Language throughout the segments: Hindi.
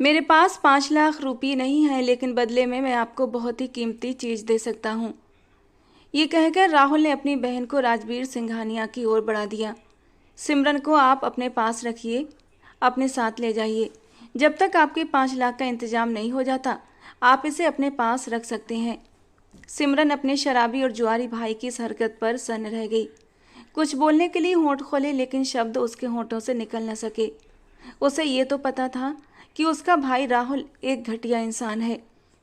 मेरे पास 5 लाख रुपये नहीं है, लेकिन बदले में मैं आपको बहुत ही कीमती चीज़ दे सकता हूँ। ये कहकर राहुल ने अपनी बहन को राजवीर सिंघानिया की ओर बढ़ा दिया। सिमरन को आप अपने पास रखिए, अपने साथ ले जाइए। जब तक आपके 5 लाख का इंतजाम नहीं हो जाता, आप इसे अपने पास रख सकते हैं। सिमरन अपने शराबी और जुआरी भाई की इस हरकत पर सन्न रह गई। कुछ बोलने के लिए होंठ खोले, लेकिन शब्द उसके होंठों से निकल न सके। उसे ये तो पता था कि उसका भाई राहुल एक घटिया इंसान है।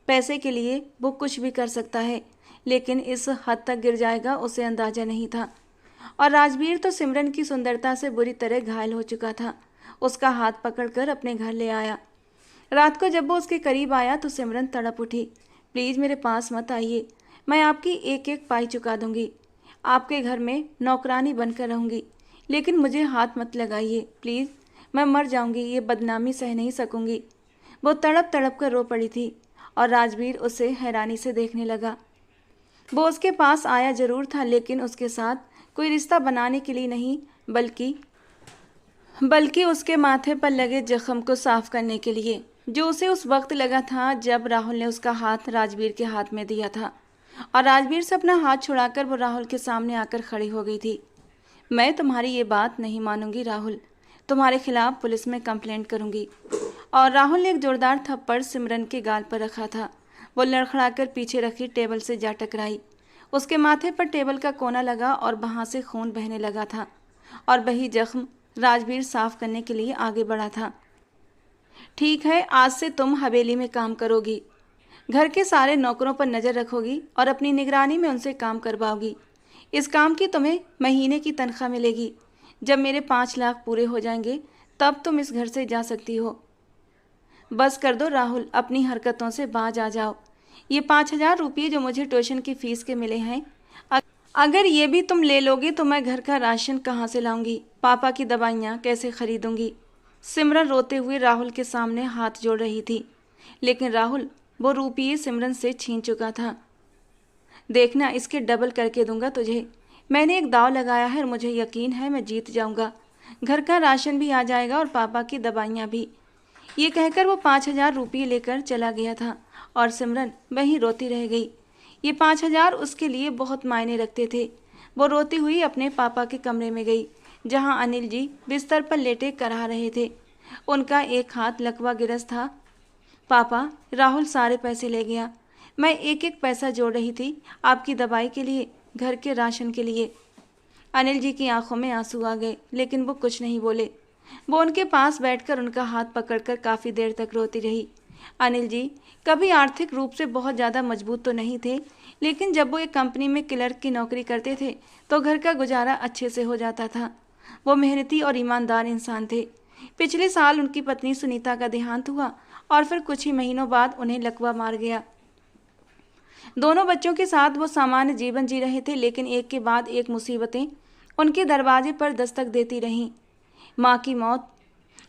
पैसे के लिए वो कुछ भी कर सकता है, लेकिन इस हद तक गिर जाएगा उसे अंदाजा नहीं था। और राजवीर तो सिमरन की सुंदरता से बुरी तरह घायल हो चुका था। उसका हाथ पकड़कर अपने घर ले आया। रात को जब वो उसके करीब आया तो सिमरन तड़प उठी। प्लीज़ मेरे पास मत आइए, मैं आपकी एक एक पाई चुका दूंगी। आपके घर में नौकरानी बनकर रहूंगी, लेकिन मुझे हाथ मत लगाइए प्लीज़। मैं मर जाऊंगी, ये बदनामी सह नहीं सकूंगी। वो तड़प तड़प कर रो पड़ी थी और राजवीर उसे हैरानी से देखने लगा। वो उसके पास आया जरूर था, लेकिन उसके साथ कोई रिश्ता बनाने के लिए नहीं, बल्कि उसके माथे पर लगे जख्म को साफ करने के लिए, जो उसे उस वक्त लगा था जब राहुल ने उसका हाथ राजवीर के हाथ में दिया था। और राजवीर से अपना हाथ छुड़ाकर वो राहुल के सामने आकर खड़ी हो गई थी। मैं तुम्हारी ये बात नहीं मानूंगी राहुल, तुम्हारे खिलाफ पुलिस में कंप्लेंट करूंगी। और राहुल ने एक जोरदार थप्पड़ सिमरन के गाल पर रखा था। वो लड़खड़ाकर पीछे रखी टेबल से जा टकराई। उसके माथे पर टेबल का कोना लगा और वहां से खून बहने लगा था, और वही जख्म राजवीर साफ करने के लिए आगे बढ़ा था। ठीक है, आज से तुम हवेली में काम करोगी, घर के सारे नौकरों पर नज़र रखोगी और अपनी निगरानी में उनसे काम करवाओगी। इस काम की तुम्हें महीने की तनख्वाह मिलेगी। जब मेरे 5 लाख पूरे हो जाएंगे तब तुम इस घर से जा सकती हो। बस कर दो राहुल, अपनी हरकतों से बाज आ जाओ। ये 5,000 रुपये जो मुझे ट्यूशन की फीस के मिले हैं, अगर ये भी तुम ले लोगे तो मैं घर का राशन कहाँ से लाऊंगी, पापा की दवाइयाँ कैसे खरीदूंगी। सिमरन रोते हुए राहुल के सामने हाथ जोड़ रही थी, लेकिन राहुल वो रुपये सिमरन से छीन चुका था। देखना, इसके डबल करके दूंगा तुझे। मैंने एक दांव लगाया है और मुझे यकीन है मैं जीत जाऊंगा। घर का राशन भी आ जाएगा और पापा की दवाइयाँ भी। ये कहकर वो 5,000 रुपये लेकर चला गया था और सिमरन वहीं रोती रह गई। ये 5,000 उसके लिए बहुत मायने रखते थे। वो रोती हुई अपने पापा के कमरे में गई, जहां अनिल जी बिस्तर पर लेटे कराह रहे थे। उनका एक हाथ लकवा गिरस था। पापा, राहुल सारे पैसे ले गया। मैं एक एक पैसा जोड़ रही थी आपकी दवाई के लिए, घर के राशन के लिए। अनिल जी की आंखों में आंसू आ गए, लेकिन वो कुछ नहीं बोले। वो उनके पास बैठकर उनका हाथ पकड़कर काफ़ी देर तक रोती रही। अनिल जी कभी आर्थिक रूप से बहुत ज़्यादा मजबूत तो नहीं थे, लेकिन जब वो एक कंपनी में क्लर्क की नौकरी करते थे तो घर का गुजारा अच्छे से हो जाता था। वो मेहनती और ईमानदार इंसान थे। पिछले साल उनकी पत्नी सुनीता का देहांत हुआ और फिर कुछ ही महीनों बाद उन्हें लकवा मार गया। दोनों बच्चों के साथ वो सामान्य जीवन जी रहे थे, लेकिन एक के बाद एक मुसीबतें उनके दरवाजे पर दस्तक देती रहीं। माँ की मौत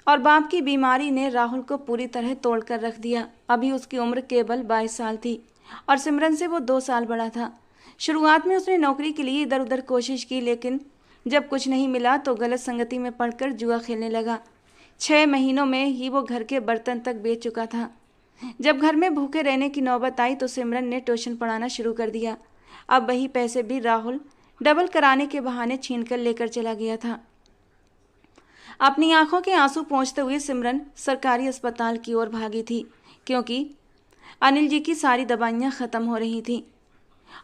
और बाप की बीमारी ने राहुल को पूरी तरह तोड़ कर रख दिया। अभी उसकी उम्र केवल 22 साल थी और सिमरन से वो 2 साल बड़ा था। शुरुआत में उसने नौकरी के लिए इधर उधर कोशिश की, लेकिन जब कुछ नहीं मिला तो गलत संगति में पड़कर जुआ खेलने लगा। 6 महीनों में ही वो घर के बर्तन तक बेच चुका था। जब घर में भूखे रहने की नौबत आई तो सिमरन ने ट्यूशन पढ़ाना शुरू कर दिया। अब वही पैसे भी राहुल डबल कराने के बहाने छीन कर लेकर चला गया था। अपनी आंखों के आंसू पोंछते हुए सिमरन सरकारी अस्पताल की ओर भागी थी, क्योंकि अनिल जी की सारी दवाइयाँ ख़त्म हो रही थीं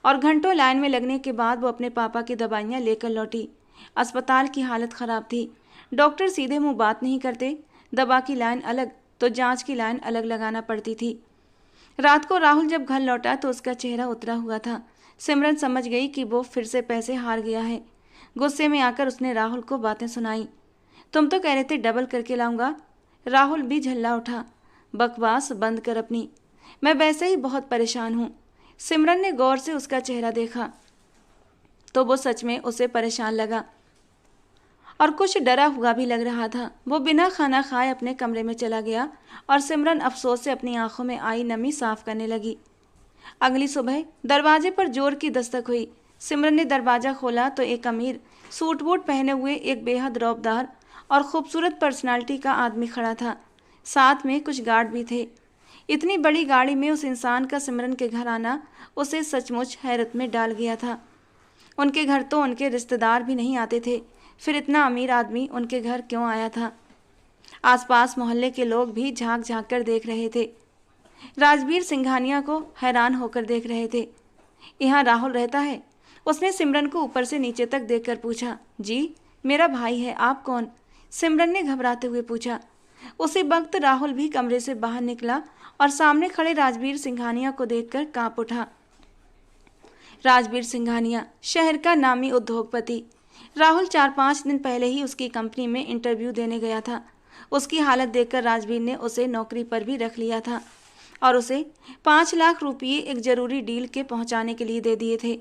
और घंटों लाइन में लगने के बाद वो अपने पापा की दवाइयाँ लेकर लौटी। अस्पताल की हालत ख़राब थी। डॉक्टर सीधे मुंह बात नहीं करते। दवा की लाइन अलग तो जांच की लाइन अलग लगाना पड़ती थी। रात को राहुल जब घर लौटा तो उसका चेहरा उतरा हुआ था। सिमरन समझ गई कि वो फिर से पैसे हार गया है। गुस्से में आकर उसने राहुल को बातें सुनाई। तुम तो कह रहे थे डबल करके लाऊंगा। राहुल भी झल्ला उठा। बकवास बंद कर अपनी, मैं वैसे ही बहुत परेशान हूँ। सिमरन ने गौर से उसका चेहरा देखा तो वो सच में उसे परेशान लगा और कुछ डरा हुआ भी लग रहा था। वो बिना खाना खाए अपने कमरे में चला गया और सिमरन अफसोस से अपनी आंखों में आई नमी साफ करने लगी। अगली सुबह दरवाजे पर जोर की दस्तक हुई। सिमरन ने दरवाज़ा खोला तो एक अमीर सूट बूट पहने हुए एक बेहद रौबदार और खूबसूरत पर्सनालिटी का आदमी खड़ा था। साथ में कुछ गार्ड भी थे। इतनी बड़ी गाड़ी में उस इंसान का सिमरन के घर आना उसे सचमुच हैरत में डाल गया था। उनके घर तो उनके रिश्तेदार भी नहीं आते थे, फिर इतना अमीर आदमी उनके घर क्यों आया था? आसपास मोहल्ले के लोग भी झांक झांक कर देख रहे थे। राजवीर सिंघानिया को हैरान होकर देख रहे थे। यहाँ राहुल रहता है? उसने सिमरन को ऊपर से नीचे तक देखकर पूछा। जी, मेरा भाई है, आप कौन? सिमरन ने घबराते हुए पूछा। उसी वक्त राहुल भी कमरे से बाहर निकला और सामने खड़े राजवीर सिंघानिया को देखकर कांप उठा। राजवीर सिंघानिया शहर का नामी उद्योगपति। राहुल 4-5 दिन पहले ही उसकी कंपनी में इंटरव्यू देने गया था। उसकी हालत देखकर राजवीर ने उसे नौकरी पर भी रख लिया था और उसे 5 लाख रुपये एक जरूरी डील के पहुंचाने के लिए दे दिए थे।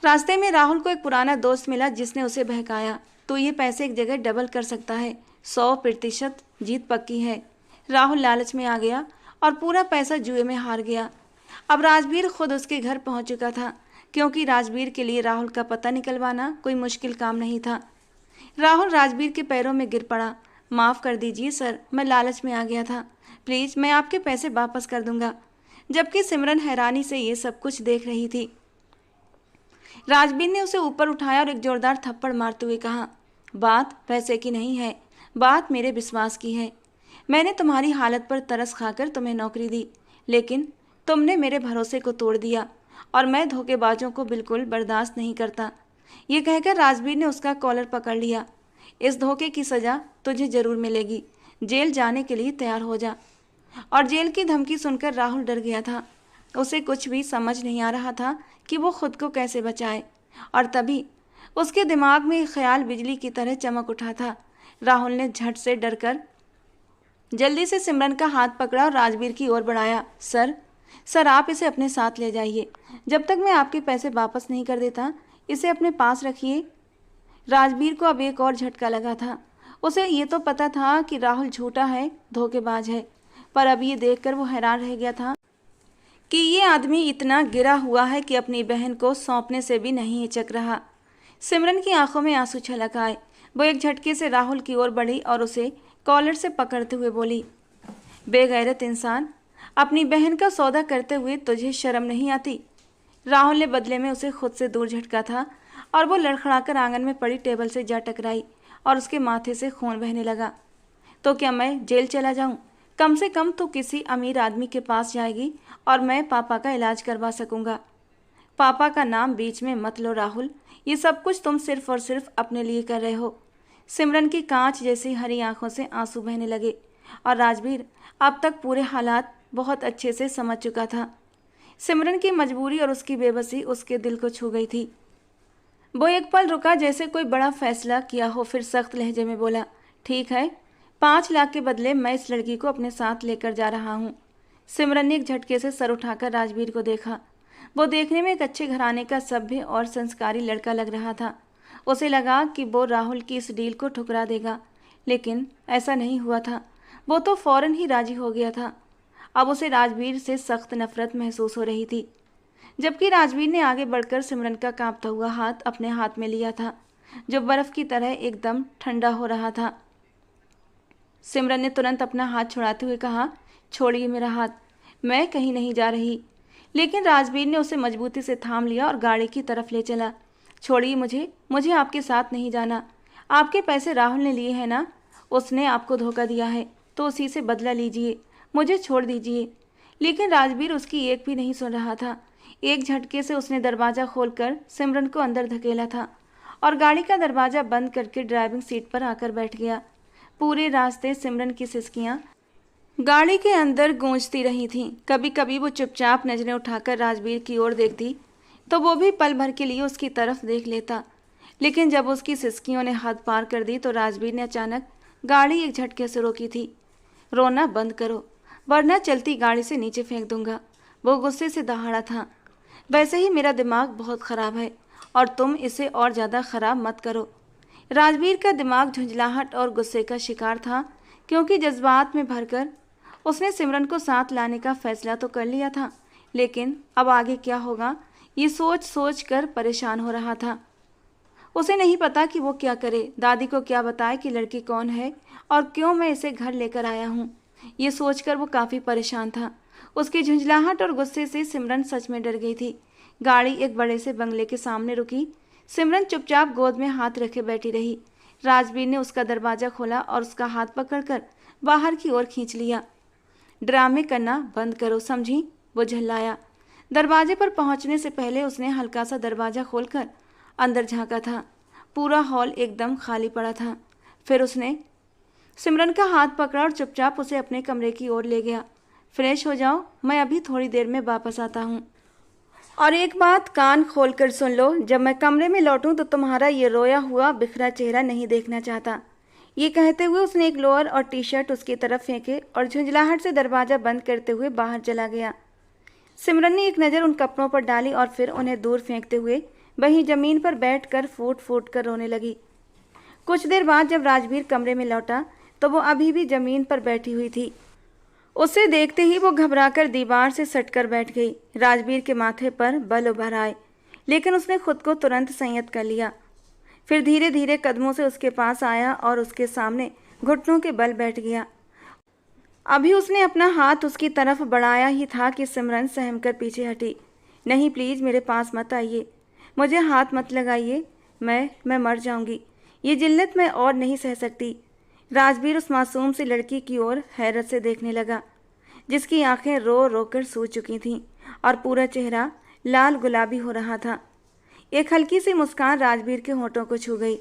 रास्ते में राहुल को एक पुराना दोस्त मिला जिसने उसे बहकाया, तो ये पैसे एक जगह डबल कर सकता है, 100% जीत पक्की है। राहुल लालच में आ गया और पूरा पैसा जुए में हार गया। अब राजवीर खुद उसके घर पहुंच चुका था, क्योंकि राजवीर के लिए राहुल का पता निकलवाना कोई मुश्किल काम नहीं था। राहुल राजवीर के पैरों में गिर पड़ा। माफ़ कर दीजिए सर, मैं लालच में आ गया था, प्लीज़ मैं आपके पैसे वापस कर दूंगा। जबकि सिमरन हैरानी से ये सब कुछ देख रही थी। राजवीर ने उसे ऊपर उठाया और एक जोरदार थप्पड़ मारते हुए कहा, बात पैसे की नहीं है, बात मेरे विश्वास की है। मैंने तुम्हारी हालत पर तरस खाकर तुम्हें नौकरी दी, लेकिन तुमने मेरे भरोसे को तोड़ दिया और मैं धोखेबाजों को बिल्कुल बर्दाश्त नहीं करता। ये कहकर राजवीर ने उसका कॉलर पकड़ लिया। इस धोखे की सज़ा तुझे ज़रूर मिलेगी, जेल जाने के लिए तैयार हो जा। और जेल की धमकी सुनकर राहुल डर गया था। उसे कुछ भी समझ नहीं आ रहा था कि वो खुद को कैसे बचाए, और तभी उसके दिमाग में एक ख्याल बिजली की तरह चमक उठा था। राहुल ने झट से डरकर जल्दी से सिमरन का हाथ पकड़ा और राजवीर की ओर बढ़ाया। सर आप इसे अपने साथ ले जाइए, जब तक मैं आपके पैसे वापस नहीं कर देता इसे अपने पास रखिए। राजवीर को अब एक और झटका लगा था। उसे ये तो पता था कि राहुल झूठा है, धोखेबाज है, पर अब ये देखकर वो हैरान रह गया था कि ये आदमी इतना गिरा हुआ है कि अपनी बहन को सौंपने से भी नहीं हिचक रहा। सिमरन की आंखों में आंसू छलक आए। वो एक झटके से राहुल की ओर बढ़ी और उसे कॉलर से पकड़ते हुए बोली, बेगैरत इंसान, अपनी बहन का सौदा करते हुए तुझे शर्म नहीं आती? राहुल ने बदले में उसे खुद से दूर झटका था और वो लड़खड़ाकर आंगन में पड़ी टेबल से जा टकराई और उसके माथे से खून बहने लगा। तो क्या मैं जेल चला जाऊं? कम से कम तो किसी अमीर आदमी के पास जाएगी और मैं पापा का इलाज करवा सकूंगा। पापा का नाम बीच में मत लो राहुल, ये सब कुछ तुम सिर्फ और सिर्फ अपने लिए कर रहे हो। सिमरन की कांच जैसी हरी आंखों से आंसू बहने लगे और राजवीर अब तक पूरे हालात बहुत अच्छे से समझ चुका था। सिमरन की मजबूरी और उसकी बेबसी उसके दिल को छू गई थी। वो एक पल रुका, जैसे कोई बड़ा फैसला किया हो, फिर सख्त लहजे में बोला, ठीक है, 5 लाख के बदले मैं इस लड़की को अपने साथ लेकर जा रहा हूँ। सिमरन ने एक झटके से सर उठाकर राजवीर को देखा। वो देखने में एक अच्छे घराने का सभ्य और संस्कारी लड़का लग रहा था। उसे लगा कि वो राहुल की इस डील को ठुकरा देगा, लेकिन ऐसा नहीं हुआ था। वो तो फौरन ही राजी हो गया था। अब उसे राजवीर से सख्त नफरत महसूस हो रही थी। जबकि राजवीर ने आगे बढ़कर सिमरन का कांपता हुआ हाथ अपने हाथ में लिया था, जो बर्फ की तरह एकदम ठंडा हो रहा था। सिमरन ने तुरंत अपना हाथ छुड़ाते हुए कहा, छोड़िए मेरा हाथ, मैं कहीं नहीं जा रही। लेकिन राजवीर ने उसे मजबूती से थाम लिया और गाड़ी की तरफ ले चला। छोड़िए मुझे आपके साथ नहीं जाना। आपके पैसे राहुल ने लिए हैं ना? उसने आपको धोखा दिया है, तो उसी से बदला लीजिए, मुझे छोड़ दीजिए। लेकिन राजवीर उसकी एक भी नहीं सुन रहा था। एक झटके से उसने दरवाज़ा खोलकर सिमरन को अंदर धकेला था और गाड़ी का दरवाज़ा बंद करके ड्राइविंग सीट पर आकर बैठ गया। पूरे रास्ते सिमरन की सिसकियाँ गाड़ी के अंदर गूंजती रही थीं। कभी कभी वो चुपचाप नजरें उठाकर राजवीर की ओर देखती, तो वो भी पल भर के लिए उसकी तरफ देख लेता। लेकिन जब उसकी सिसकियों ने हद पार कर दी तो राजवीर ने अचानक गाड़ी एक झटके से रोकी थी। रोना बंद करो, वरना चलती गाड़ी से नीचे फेंक दूंगा, वो गुस्से से दहाड़ा था। वैसे ही मेरा दिमाग बहुत ख़राब है और तुम इसे और ज़्यादा ख़राब मत करो। राजवीर का दिमाग झुंझलाहट और गुस्से का शिकार था, क्योंकि जज्बात में भरकर उसने सिमरन को साथ लाने का फैसला तो कर लिया था, लेकिन अब आगे क्या होगा ये सोच सोच कर परेशान हो रहा था। उसे नहीं पता कि वो क्या करे, दादी को क्या बताए कि लड़की कौन है और क्यों मैं इसे घर लेकर आया हूँ। ये सोचकर वो काफ़ी परेशान था। उसकी झुंझलाहट और गुस्से से सिमरन सच में डर गई थी। गाड़ी एक बड़े से बंगले के सामने रुकी। सिमरन चुपचाप गोद में हाथ रखे बैठी रही। राजवीर ने उसका दरवाज़ा खोला और उसका हाथ पकड़कर बाहर की ओर खींच लिया। ड्रामे करना बंद करो, समझी? वो झल्लाया। दरवाजे पर पहुंचने से पहले उसने हल्का सा दरवाज़ा खोलकर अंदर झांका था। पूरा हॉल एकदम खाली पड़ा था। फिर उसने सिमरन का हाथ पकड़ा और चुपचाप उसे अपने कमरे की ओर ले गया। फ्रेश हो जाओ, मैं अभी थोड़ी देर में वापस आता हूँ। और एक बात कान खोल कर सुन लो, जब मैं कमरे में लौटूं तो तुम्हारा ये रोया हुआ बिखरा चेहरा नहीं देखना चाहता। ये कहते हुए उसने एक लोअर और टी शर्ट उसकी तरफ फेंके और झुंझलाहट से दरवाज़ा बंद करते हुए बाहर चला गया। सिमरन ने एक नज़र उन कपड़ों पर डाली और फिर उन्हें दूर फेंकते हुए वहीं ज़मीन पर बैठकर फूट फूट कर रोने लगी। कुछ देर बाद जब राजवीर कमरे में लौटा तो वो अभी भी ज़मीन पर बैठी हुई थी। उसे देखते ही वो घबराकर दीवार से सटकर बैठ गई। राजवीर के माथे पर बल उभर आए, लेकिन उसने खुद को तुरंत संयत कर लिया। फिर धीरे धीरे कदमों से उसके पास आया और उसके सामने घुटनों के बल बैठ गया। अभी उसने अपना हाथ उसकी तरफ बढ़ाया ही था कि सिमरन सहमकर पीछे हटी। नहीं, प्लीज़ मेरे पास मत आइए, मुझे हाथ मत लगाइए, मैं मर जाऊंगी। ये जिल्लत मैं और नहीं सह सकती। राजवीर उस मासूम सी लड़की की ओर हैरत से देखने लगा, जिसकी आंखें रो रो कर सूज चुकी थीं और पूरा चेहरा लाल गुलाबी हो रहा था। एक हल्की सी मुस्कान राजवीर के होठों को छू गई।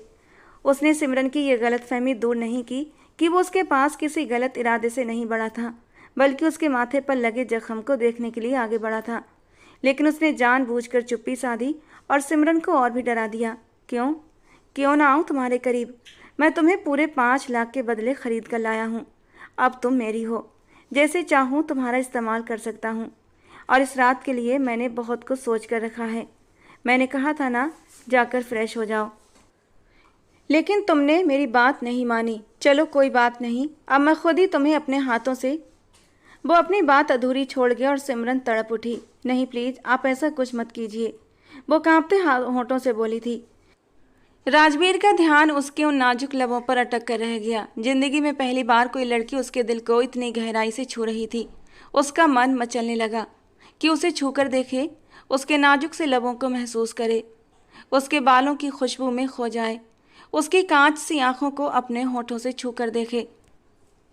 उसने सिमरन की ये गलतफहमी दूर नहीं की कि वो उसके पास किसी गलत इरादे से नहीं बढ़ा था, बल्कि उसके माथे पर लगे जख्म को देखने के लिए आगे बढ़ा था। लेकिन उसने जानबूझकर चुप्पी साधी और सिमरन को और भी डरा दिया। क्यों ना आऊँ तुम्हारे करीब? मैं तुम्हें पूरे 5 लाख के बदले खरीद कर लाया हूँ। अब तुम मेरी हो, जैसे चाहूँ तुम्हारा इस्तेमाल कर सकता हूँ। और इस रात के लिए मैंने बहुत कुछ सोच कर रखा है। मैंने कहा था ना, जाकर फ्रेश हो जाओ, लेकिन तुमने मेरी बात नहीं मानी। चलो कोई बात नहीं, अब मैं खुद ही तुम्हें अपने हाथों से। वो अपनी बात अधूरी छोड़ गया और सिमरन तड़प उठी। नहीं प्लीज़, आप ऐसा कुछ मत कीजिए, वो कांपते होठों से बोली थी। राजवीर का ध्यान उसके उन नाजुक लबों पर अटक कर रह गया। जिंदगी में पहली बार कोई लड़की उसके दिल को इतनी गहराई से छू रही थी। उसका मन मचलने लगा कि उसे छूकर देखे, उसके नाजुक से लबों को महसूस करे, उसके बालों की खुशबू में खो जाए, उसकी कांच सी आंखों को अपने होठों से छूकर देखे।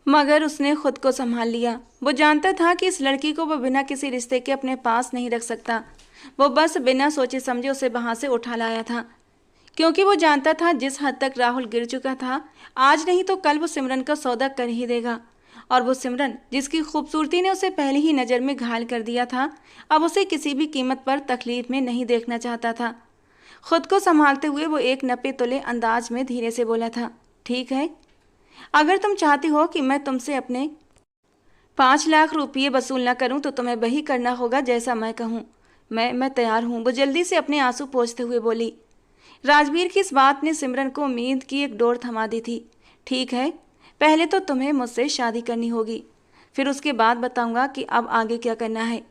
मगर उसने खुद को संभाल लिया। वो जानता था कि इस लड़की को वो बिना किसी रिश्ते के अपने पास नहीं रख सकता। वो बस बिना सोचे समझे उसे वहाँ से उठा लाया था, क्योंकि वो जानता था जिस हद तक राहुल गिर चुका था, आज नहीं तो कल वो सिमरन का सौदा कर ही देगा। और वो सिमरन, जिसकी खूबसूरती ने उसे पहली ही नज़र में घायल कर दिया था, अब उसे किसी भी कीमत पर तकलीफ में नहीं देखना चाहता था। खुद को संभालते हुए वो एक नपे तुले अंदाज में धीरे से बोला था, ठीक है, अगर तुम चाहती हो कि मैं तुमसे अपने 5 लाख रुपये वसूल न करूं तो तुम्हें वही करना होगा जैसा मैं कहूं। मैं तैयार हूं, वो जल्दी से अपने आंसू पोंछते हुए बोली। राजवीर की इस बात ने सिमरन को उम्मीद की एक डोर थमा दी थी। ठीक है, पहले तो तुम्हें मुझसे शादी करनी होगी, फिर उसके बाद बताऊंगा कि अब आगे क्या करना है।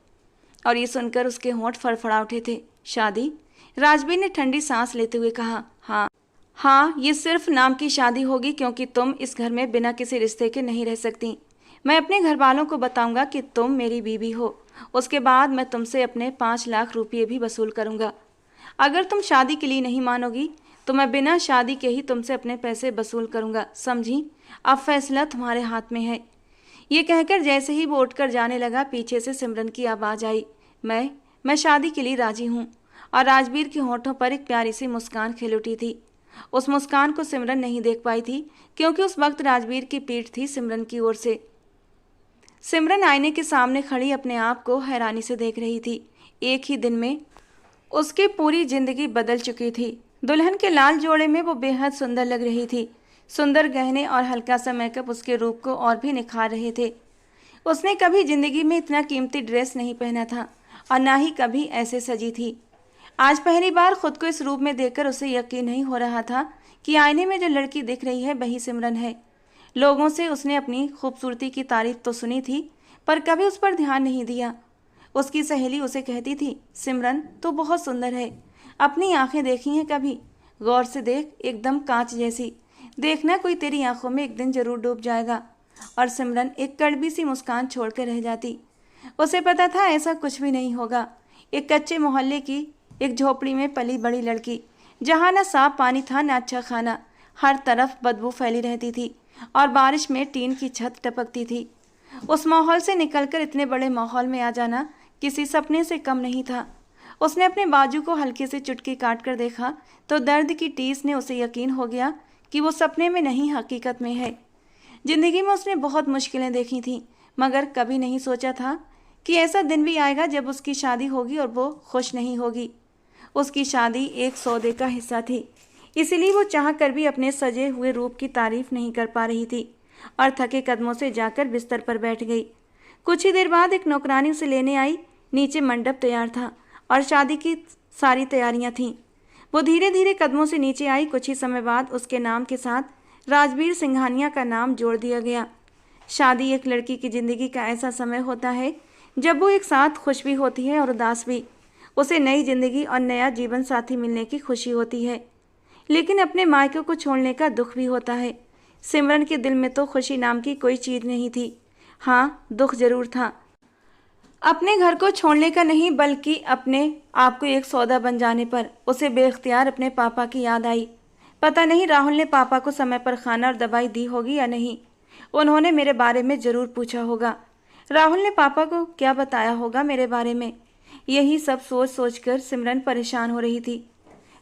और ये सुनकर उसके होंठ फड़फड़ा उठे थे। शादी? राजवीर ने ठंडी सांस लेते हुए कहा। हाँ, ये सिर्फ नाम की शादी होगी, क्योंकि तुम इस घर में बिना किसी रिश्ते के नहीं रह सकती। मैं अपने घर वालों को बताऊंगा कि तुम मेरी बीवी हो। उसके बाद मैं तुमसे अपने 5 लाख रुपये भी वसूल करूंगा। अगर तुम शादी के लिए नहीं मानोगी तो मैं बिना शादी के ही तुमसे अपने पैसे वसूल करूंगा, समझी? अब फैसला तुम्हारे हाथ में है। ये कहकर जैसे ही वो उठकर जाने लगा, पीछे से सिमरन की आवाज़ आई, मैं शादी के लिए राजी हूँ। और राजवीर के होठों पर एक प्यारी सी मुस्कान खिल उठी थी। उस मुस्कान को सिमरन नहीं देख पाई थी, क्योंकि उस वक्त राजवीर की पीठ थी सिमरन की ओर से। सिमरन आईने के सामने खड़ी अपने आप को हैरानी से देख रही थी। एक ही दिन में उसकी पूरी जिंदगी बदल चुकी थी। दुल्हन के लाल जोड़े में वो बेहद सुंदर लग रही थी। सुंदर गहने और हल्का सा मेकअप उसके रूप को और भी निखार रहे थे। उसने कभी जिंदगी में इतना कीमती ड्रेस नहीं पहना था और ना ही कभी ऐसे सजी थी। आज पहली बार खुद को इस रूप में देखकर उसे यकीन नहीं हो रहा था कि आईने में जो लड़की दिख रही है वही सिमरन है। लोगों से उसने अपनी खूबसूरती की तारीफ तो सुनी थी, पर कभी उस पर ध्यान नहीं दिया। उसकी सहेली उसे कहती थी, सिमरन तो बहुत सुंदर है, अपनी आंखें देखी हैं कभी? गौर से देख, एकदम कांच जैसी। देखना कोई तेरी आंखों में एक दिन जरूर डूब जाएगा। और सिमरन एक कड़वी सी मुस्कान छोड़ कर रह जाती। उसे पता था ऐसा कुछ भी नहीं होगा। एक कच्चे मोहल्ले की एक झोपड़ी में पली बड़ी लड़की, जहाँ न साफ पानी था न अच्छा खाना, हर तरफ बदबू फैली रहती थी और बारिश में टीन की छत टपकती थी। उस माहौल से निकलकर इतने बड़े माहौल में आ जाना किसी सपने से कम नहीं था। उसने अपने बाजू को हल्के से चुटकी काट कर देखा तो दर्द की टीस ने उसे यकीन हो गया कि वो सपने में नहीं हकीकत में है। जिंदगी में उसने बहुत मुश्किलें देखी थीं, मगर कभी नहीं सोचा था कि ऐसा दिन भी आएगा जब उसकी शादी होगी और वो खुश नहीं होगी। उसकी शादी एक सौदे का हिस्सा थी, इसीलिए वो चाह कर भी अपने सजे हुए रूप की तारीफ नहीं कर पा रही थी और थके कदमों से जाकर बिस्तर पर बैठ गई। कुछ ही देर बाद एक नौकरानी उसे लेने आई। नीचे मंडप तैयार था और शादी की सारी तैयारियां थीं। वो धीरे धीरे कदमों से नीचे आई। कुछ ही समय बाद उसके नाम के साथ राजवीर सिंघानिया का नाम जोड़ दिया गया। शादी एक लड़की की ज़िंदगी का ऐसा समय होता है जब वो एक साथ खुश भी होती है और उदास भी। उसे नई जिंदगी और नया जीवन साथी मिलने की खुशी होती है, लेकिन अपने मायके को छोड़ने का दुख भी होता है। सिमरन के दिल में तो खुशी नाम की कोई चीज़ नहीं थी। हाँ, दुख जरूर था। अपने घर को छोड़ने का नहीं, बल्कि अपने आप को एक सौदा बन जाने पर उसे बेख्तियार अपने पापा की याद आई। पता नहीं राहुल ने पापा को समय पर खाना और दवाई दी होगी या नहीं। उन्होंने मेरे बारे में ज़रूर पूछा होगा। राहुल ने पापा को क्या बताया होगा मेरे बारे में। यही सब सोच सोचकर सिमरन परेशान हो रही थी।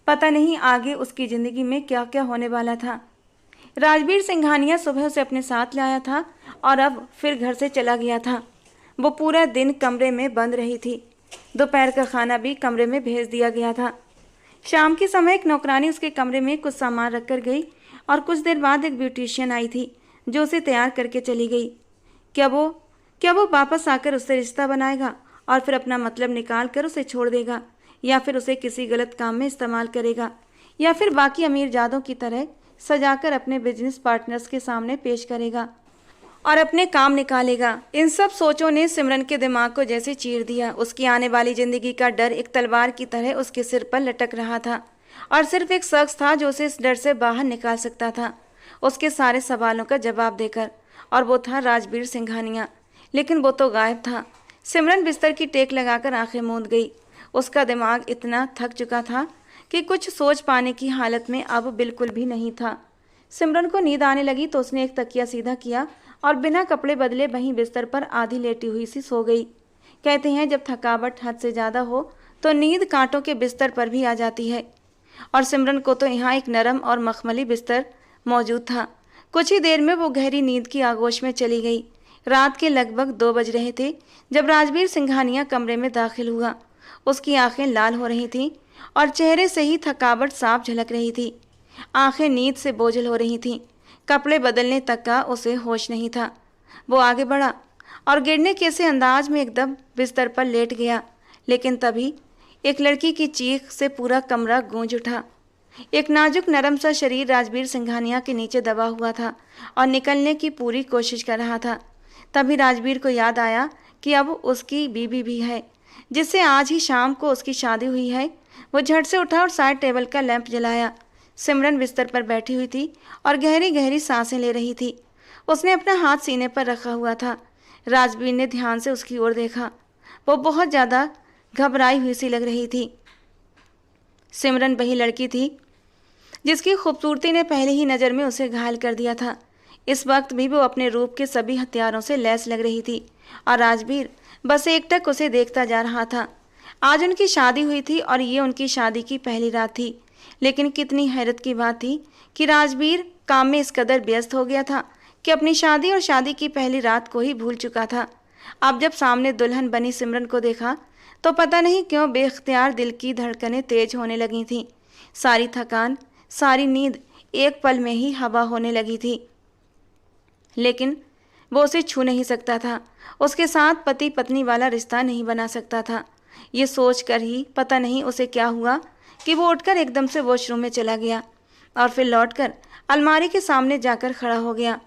पता नहीं आगे उसकी ज़िंदगी में क्या क्या होने वाला था। राजवीर सिंघानिया सुबह उसे अपने साथ लाया था और अब फिर घर से चला गया था। वो पूरा दिन कमरे में बंद रही थी। दोपहर का खाना भी कमरे में भेज दिया गया था। शाम के समय एक नौकरानी उसके कमरे में कुछ सामान रख कर गई और कुछ देर बाद एक ब्यूटिशियन आई थी जो उसे तैयार करके चली गई। क्या वो वापस आकर उससे रिश्ता बनाएगा और फिर अपना मतलब निकाल कर उसे छोड़ देगा, या फिर उसे किसी गलत काम में इस्तेमाल करेगा, या फिर बाकी अमीरजादों की तरह सजाकर अपने बिजनेस पार्टनर्स के सामने पेश करेगा और अपने काम निकालेगा। इन सब सोचों ने सिमरन के दिमाग को जैसे चीर दिया। उसकी आने वाली जिंदगी का डर एक तलवार की तरह उसके सिर पर लटक रहा था और सिर्फ एक शख्स था जो उसे इस डर से बाहर निकाल सकता था, उसके सारे सवालों का जवाब देकर, और वो था राजवीर सिंघानिया। लेकिन वो तो गायब था। सिमरन बिस्तर की टेक लगाकर आंखें मूंद गई। उसका दिमाग इतना थक चुका था कि कुछ सोच पाने की हालत में अब बिल्कुल भी नहीं था। सिमरन को नींद आने लगी तो उसने एक तकिया सीधा किया और बिना कपड़े बदले वहीं बिस्तर पर आधी लेटी हुई सी सो गई। कहते हैं जब थकावट हद से ज़्यादा हो तो नींद कांटों के बिस्तर पर भी आ जाती है, और सिमरन को तो यहाँ एक नरम और मखमली बिस्तर मौजूद था। कुछ ही देर में वो गहरी नींद की आगोश में चली गई। रात के लगभग 2 बज रहे थे जब राजवीर सिंघानिया कमरे में दाखिल हुआ। उसकी आंखें लाल हो रही थीं और चेहरे से ही थकावट साफ झलक रही थी। आंखें नींद से बोझल हो रही थीं। कपड़े बदलने तक का उसे होश नहीं था। वो आगे बढ़ा और गिरने के से अंदाज में एकदम बिस्तर पर लेट गया। लेकिन तभी एक लड़की की चीख से पूरा कमरा गूंज उठा। एक नाजुक नरम सा शरीर राजवीर सिंघानिया के नीचे दबा हुआ था और निकलने की पूरी कोशिश कर रहा था। तभी राजवीर को याद आया कि अब उसकी बीबी भी है, जिससे आज ही शाम को उसकी शादी हुई है। वो झट से उठा और साइड टेबल का लैंप जलाया। सिमरन बिस्तर पर बैठी हुई थी और गहरी गहरी सांसें ले रही थी। उसने अपना हाथ सीने पर रखा हुआ था। राजवीर ने ध्यान से उसकी ओर देखा। वो बहुत ज़्यादा घबराई हुई सी लग रही थी। सिमरन वही लड़की थी जिसकी खूबसूरती ने पहले ही नज़र में उसे घायल कर दिया था। इस वक्त भी वो अपने रूप के सभी हथियारों से लैस लग रही थी और राजवीर बस एकटक उसे देखता जा रहा था। आज उनकी शादी हुई थी और ये उनकी शादी की पहली रात थी। लेकिन कितनी हैरत की बात थी कि राजवीर काम में इस कदर व्यस्त हो गया था कि अपनी शादी और शादी की पहली रात को ही भूल चुका था। अब जब सामने दुल्हन बनी सिमरन को देखा तो पता नहीं क्यों बेख्तियार दिल की धड़कनें तेज होने लगी थीं। सारी थकान, सारी नींद एक पल में ही हवा होने लगी थी। लेकिन वो उसे छू नहीं सकता था, उसके साथ पति पत्नी वाला रिश्ता नहीं बना सकता था। ये सोच कर ही पता नहीं उसे क्या हुआ कि वो उठकर एकदम से वॉशरूम में चला गया और फिर लौटकर अलमारी के सामने जाकर खड़ा हो गया,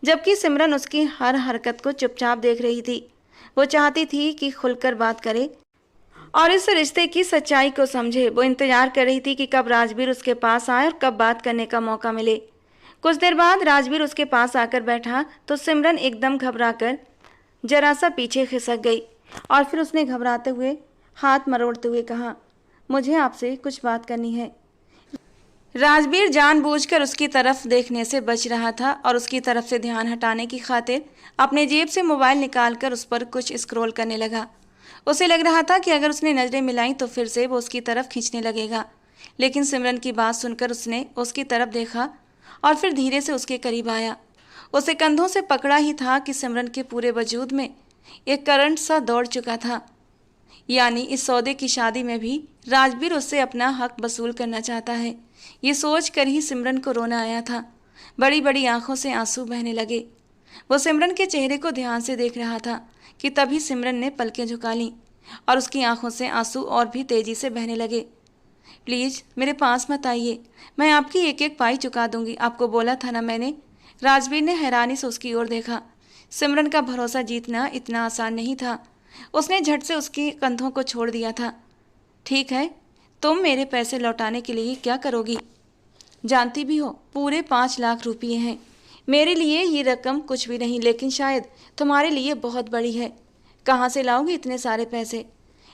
जबकि सिमरन उसकी हर हरकत को चुपचाप देख रही थी। वो चाहती थी कि खुलकर बात करे और इस रिश्ते की सच्चाई को समझे। वो इंतजार कर रही थी कि कब राजवीर उसके पास आए और कब बात करने का मौका मिले। कुछ देर बाद राजवीर उसके पास आकर बैठा तो सिमरन एकदम घबराकर जरा सा पीछे खिसक गई और फिर उसने घबराते हुए हाथ मरोड़ते हुए कहा, मुझे आपसे कुछ बात करनी है। राजवीर जानबूझकर उसकी तरफ देखने से बच रहा था और उसकी तरफ से ध्यान हटाने की खातिर अपने जेब से मोबाइल निकालकर उस पर कुछ स्क्रॉल करने लगा। उसे लग रहा था कि अगर उसने नज़रें मिलाई तो फिर से वो उसकी तरफ खींचने लगेगा। लेकिन सिमरन की बात सुनकर उसने उसकी तरफ देखा और फिर धीरे से उसके करीब आया। उसे कंधों से पकड़ा ही था कि सिमरन के पूरे वजूद में एक करंट सा दौड़ चुका था। यानी इस सौदे की शादी में भी राजवीर उससे अपना हक वसूल करना चाहता है। ये सोच कर ही सिमरन को रोना आया था। बड़ी बड़ी आंखों से आंसू बहने लगे। वो सिमरन के चेहरे को ध्यान से देख रहा था कि तभी सिमरन ने पलकें झुका लीं और उसकी आंखों से आंसू और भी तेजी से बहने लगे। प्लीज़ मेरे पास मत आइए, मैं आपकी एक एक पाई चुका दूंगी, आपको बोला था ना मैंने। राजवीर ने हैरानी से उसकी ओर देखा। सिमरन का भरोसा जीतना इतना आसान नहीं था। उसने झट से उसके कंधों को छोड़ दिया था। ठीक है, तुम मेरे पैसे लौटाने के लिए क्या करोगी? जानती भी हो पूरे 5 लाख रुपये हैं। मेरे लिए ये रकम कुछ भी नहीं, लेकिन शायद तुम्हारे लिए बहुत बड़ी है। कहाँ से लाओगी इतने सारे पैसे?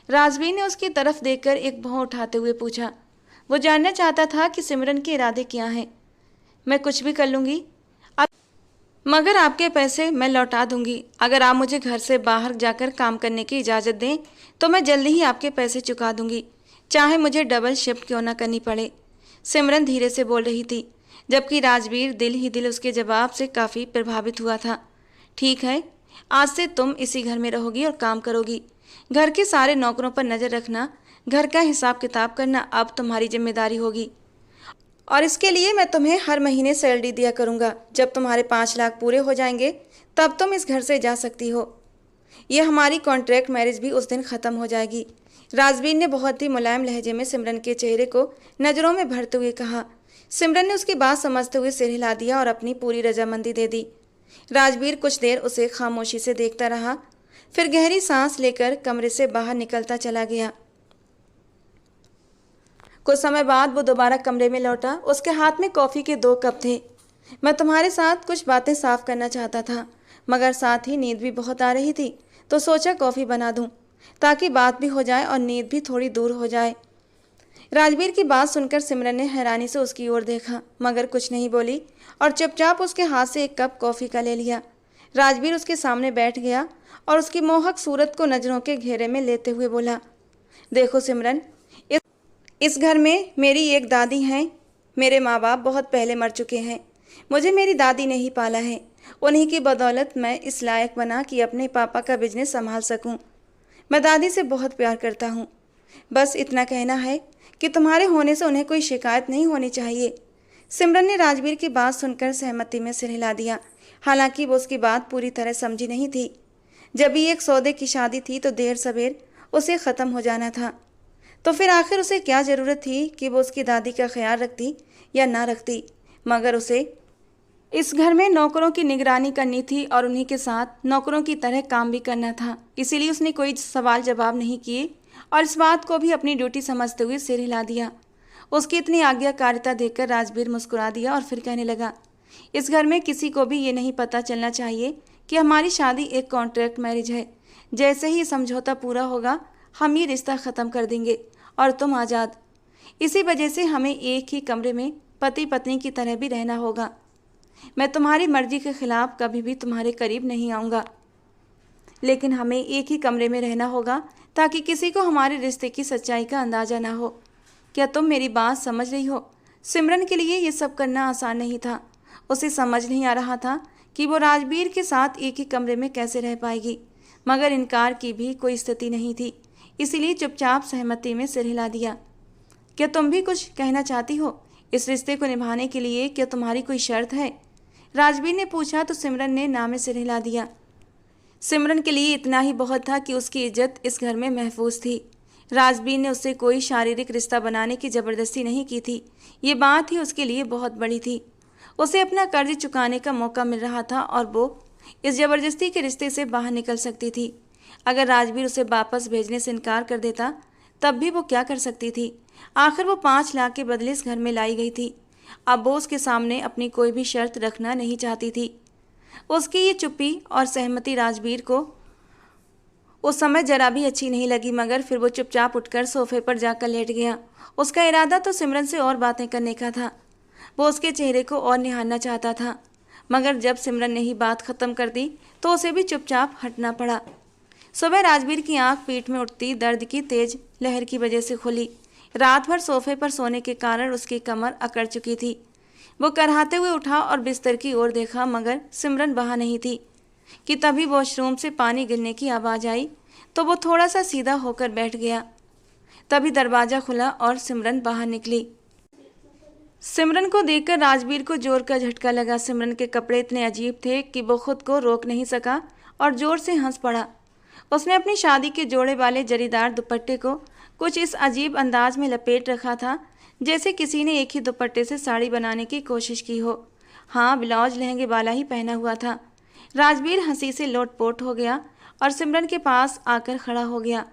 राजवीर ने उसकी तरफ देखकर एक भौं उठाते हुए पूछा। वो जानना चाहता था कि सिमरन के इरादे क्या हैं। मैं कुछ भी कर लूँगी, मगर आपके पैसे मैं लौटा दूंगी। अगर आप मुझे घर से बाहर जाकर काम करने की इजाज़त दें तो मैं जल्दी ही आपके पैसे चुका दूंगी, चाहे मुझे डबल शिफ्ट क्यों ना करनी पड़े। सिमरन धीरे से बोल रही थी, जबकि राजवीर दिल ही दिल उसके जवाब से काफ़ी प्रभावित हुआ था। ठीक है, आज से तुम इसी घर में रहोगी और काम करोगी। घर के सारे नौकरों पर नज़र रखना, घर का हिसाब किताब करना अब तुम्हारी जिम्मेदारी होगी। और इसके लिए मैं तुम्हें हर महीने सैलरी दिया करूँगा। जब तुम्हारे 5 लाख पूरे हो जाएंगे तब तुम इस घर से जा सकती हो। यह हमारी कॉन्ट्रैक्ट मैरिज भी उस दिन ख़त्म हो जाएगी। राजवीर ने बहुत ही मुलायम लहजे में सिमरन के चेहरे को नज़रों में भरते हुए कहा। सिमरन ने उसकी बात समझते हुए सिर हिला दिया और अपनी पूरी रजामंदी दे दी। राजवीर कुछ देर उसे खामोशी से देखता रहा, फिर गहरी सांस लेकर कमरे से बाहर निकलता चला गया। कुछ समय बाद वो दोबारा कमरे में लौटा। उसके हाथ में कॉफ़ी के 2 कप थे। मैं तुम्हारे साथ कुछ बातें साफ करना चाहता था, मगर साथ ही नींद भी बहुत आ रही थी, तो सोचा कॉफ़ी बना दूं, ताकि बात भी हो जाए और नींद भी थोड़ी दूर हो जाए। राजवीर की बात सुनकर सिमरन ने हैरानी से उसकी ओर देखा, मगर कुछ नहीं बोली और चुपचाप उसके हाथ से एक कप कॉफ़ी का ले लिया। राजवीर उसके सामने बैठ गया और उसकी मोहक सूरत को नज़रों के घेरे में लेते हुए बोला, देखो सिमरन, इस घर में मेरी एक दादी हैं। मेरे माँ बाप बहुत पहले मर चुके हैं। मुझे मेरी दादी ने ही पाला है। उन्हीं की बदौलत मैं इस लायक बना कि अपने पापा का बिजनेस संभाल सकूं। मैं दादी से बहुत प्यार करता हूं। बस इतना कहना है कि तुम्हारे होने से उन्हें कोई शिकायत नहीं होनी चाहिए। सिमरन ने राजवीर की बात सुनकर सहमति में सिर हिला दिया। हालांकि वो उसकी बात पूरी तरह समझी नहीं थी। जब भी एक सौदे की शादी थी तो देर सवेर उसे ख़त्म हो जाना था। तो फिर आखिर उसे क्या ज़रूरत थी कि वो उसकी दादी का ख्याल रखती या ना रखती, मगर उसे इस घर में नौकरों की निगरानी करनी थी और उन्हीं के साथ नौकरों की तरह काम भी करना था। इसीलिए उसने कोई सवाल जवाब नहीं किए और इस बात को भी अपनी ड्यूटी समझते हुए सिर हिला दिया। उसकी इतनी आज्ञाकारिता देखकर राजवीर मुस्कुरा दिया और फिर कहने लगा, इस घर में किसी को भी ये नहीं पता चलना चाहिए कि हमारी शादी एक कॉन्ट्रैक्ट मैरिज है। जैसे ही समझौता पूरा होगा हम ये रिश्ता ख़त्म कर देंगे और तुम आज़ाद। इसी वजह से हमें एक ही कमरे में पति पत्नी की तरह भी रहना होगा। मैं तुम्हारी मर्जी के खिलाफ कभी भी तुम्हारे करीब नहीं आऊँगा, लेकिन हमें एक ही कमरे में रहना होगा ताकि किसी को हमारे रिश्ते की सच्चाई का अंदाज़ा ना हो। क्या तुम मेरी बात समझ रही हो? सिमरन के लिए ये सब करना आसान नहीं था। उसे समझ नहीं आ रहा था कि वो राजवीर के साथ एक ही कमरे में कैसे रह पाएगी, मगर इनकार की भी कोई स्थिति नहीं थी। इसीलिए चुपचाप सहमति में सिर हिला दिया। क्या तुम भी कुछ कहना चाहती हो? इस रिश्ते को निभाने के लिए क्या तुम्हारी कोई शर्त है? राजवीर ने पूछा तो सिमरन ने ना में सिर हिला दिया। सिमरन के लिए इतना ही बहुत था कि उसकी इज्जत इस घर में महफूज थी। राजवीर ने उससे कोई शारीरिक रिश्ता बनाने की ज़बरदस्ती नहीं की थी। ये बात ही उसके लिए बहुत बड़ी थी। उसे अपना कर्ज चुकाने का मौका मिल रहा था और वो इस ज़बरदस्ती के रिश्ते से बाहर निकल सकती थी। अगर राजवीर उसे वापस भेजने से इनकार कर देता तब भी वो क्या कर सकती थी। आखिर वो 5 लाख के बदले इस घर में लाई गई थी। अब वो उसके सामने अपनी कोई भी शर्त रखना नहीं चाहती थी। उसकी ये चुप्पी और सहमति राजवीर को उस समय जरा भी अच्छी नहीं लगी, मगर फिर वो चुपचाप उठकर सोफे पर जाकर लेट गया। उसका इरादा तो सिमरन से और बातें करने का था। वो उसके चेहरे को और निहारना चाहता था, मगर जब सिमरन ने ही बात खत्म कर दी तो उसे भी चुपचाप हटना पड़ा। सुबह राजवीर की आंख पीठ में उठती दर्द की तेज लहर की वजह से खुली। रात भर सोफे पर सोने के कारण उसकी कमर अकड़ चुकी थी। वो कराहते हुए उठा और बिस्तर की ओर देखा, मगर सिमरन वहाँ नहीं थी कि तभी वॉशरूम से पानी गिरने की आवाज़ आई तो वो थोड़ा सा सीधा होकर बैठ गया। तभी दरवाज़ा खुला और सिमरन बाहर निकली। सिमरन को देखकर राजवीर को जोर का झटका लगा। सिमरन के कपड़े इतने अजीब थे कि वो खुद को रोक नहीं सका और जोर से हंस पड़ा। उसने अपनी शादी के जोड़े वाले जरीदार दुपट्टे को कुछ इस अजीब अंदाज में लपेट रखा था जैसे किसी ने एक ही दुपट्टे से साड़ी बनाने की कोशिश की हो। हाँ, ब्लाउज लहंगे वाला ही पहना हुआ था। राजवीर हंसी से लोटपोट हो गया और सिमरन के पास आकर खड़ा हो गया।